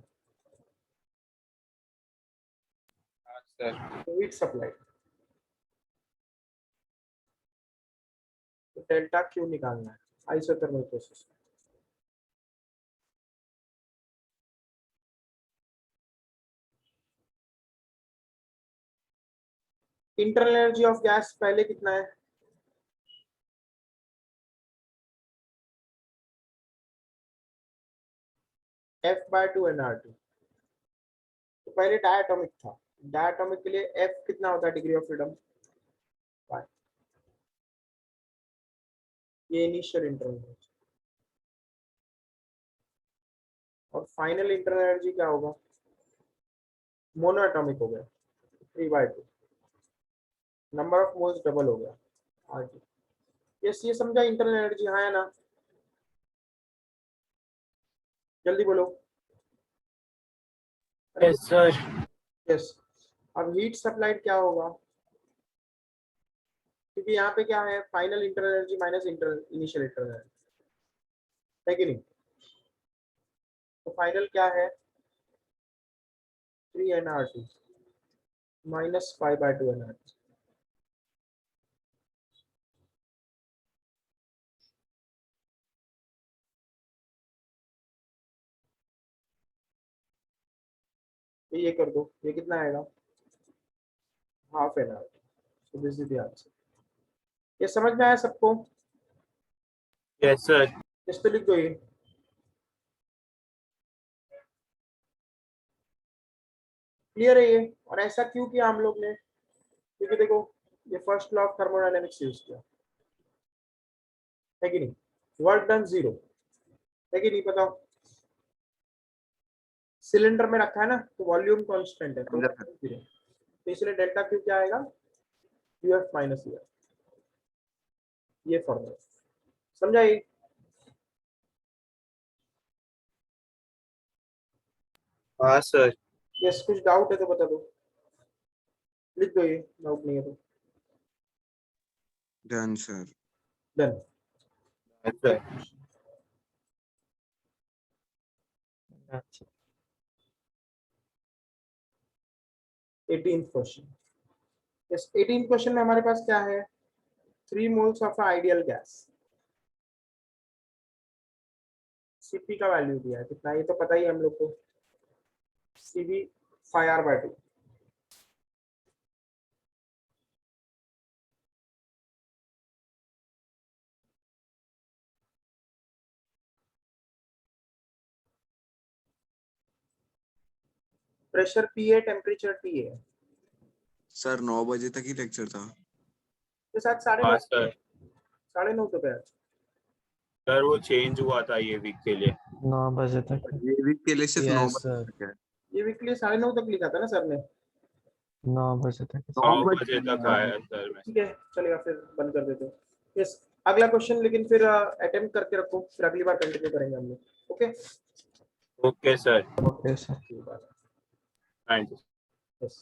सर हीट सप्लाई, तो डेल्टा क्यू निकालना है isothermal process. Internal energy of gas पहले कितना है, F/2 nRT। तो पहले डायटोमिक था, डायटोमिक के लिए F कितना होता है, डिग्री ऑफ फ्रीडम 5। ये इनिशियल इंटरनल एनर्जी, और फाइनल इंटरनल एनर्जी क्या होगा, मोनोएटॉमिक हो गया 3/2, नंबर ऑफ मोल्स डबल हो गया RT। यस, ये समझा इंटरनल एनर्जी, हाँ है ना, जल्दी बोलो। Yes sir. यस, अब हीट सप्लाइड क्या होगा, क्योंकि यहाँ पे क्या है, final internal energy minus internal initial internal energy है कि नहीं, तो फाइनल क्या है 3 nRT माइनस 5/2 nRT। तो ये कर दो, ये कितना आएगा, half nRT। so this is the answer। ये समझ में आया सबको, यस सर। इस पे लिख दो ये। क्लियर है ये? और ऐसा क्यों किया हम लोग ने? क्योंकि देखो ये first law of thermodynamics use किया है कि नहीं? वर्क डन 0 है कि नहीं? बताओ, सिलेंडर में रखा है ना, तो वॉल्यूम कांस्टेंट है, तो अंदर work done 0, तो इसलिए डेल्टा क्यू क्या आएगा? यूएफ माइनस यूएफ, ये फॉर्मूला समझा ये? हाँ सर। यस, कुछ डाउट है तो बता दो, लिख दो ये, डाउट नहीं है तो। Done sir. Done. Sir 18th question. Yes, 18th question में हमारे पास क्या है? 3 moles of ideal gas, CP का वैल्यू दिया है कितना, ये तो पता ही है हम लोग को, सीबी 5R/2। प्रेशर पी है, टेम्परेचर टी है, सर 9 बजे तक ही लेक्चर था। तो साथ हाँ सर। 9:30 तो गया। सर वो चेंज हुआ था ये वीक के लिए। 9 बजे तक है। ये वीक के लिए सिर्फ 9 Yes, बजे sir. तक है। ये वीकली 9:30 तक लिखा था ना सर ने? 9 बजे तक है। 9 बजे तक आया सर मैं। ठीक है, चलेगा, फिर बंद कर देते हैं। यस, अगला क्वेश्चन लेकिन फिर अटेम्प्ट करके रखो, फिर अगली बार कंटिन्यू करेंगे हम लोग। Okay okay sir. Okay, sir. Thank you. Yes.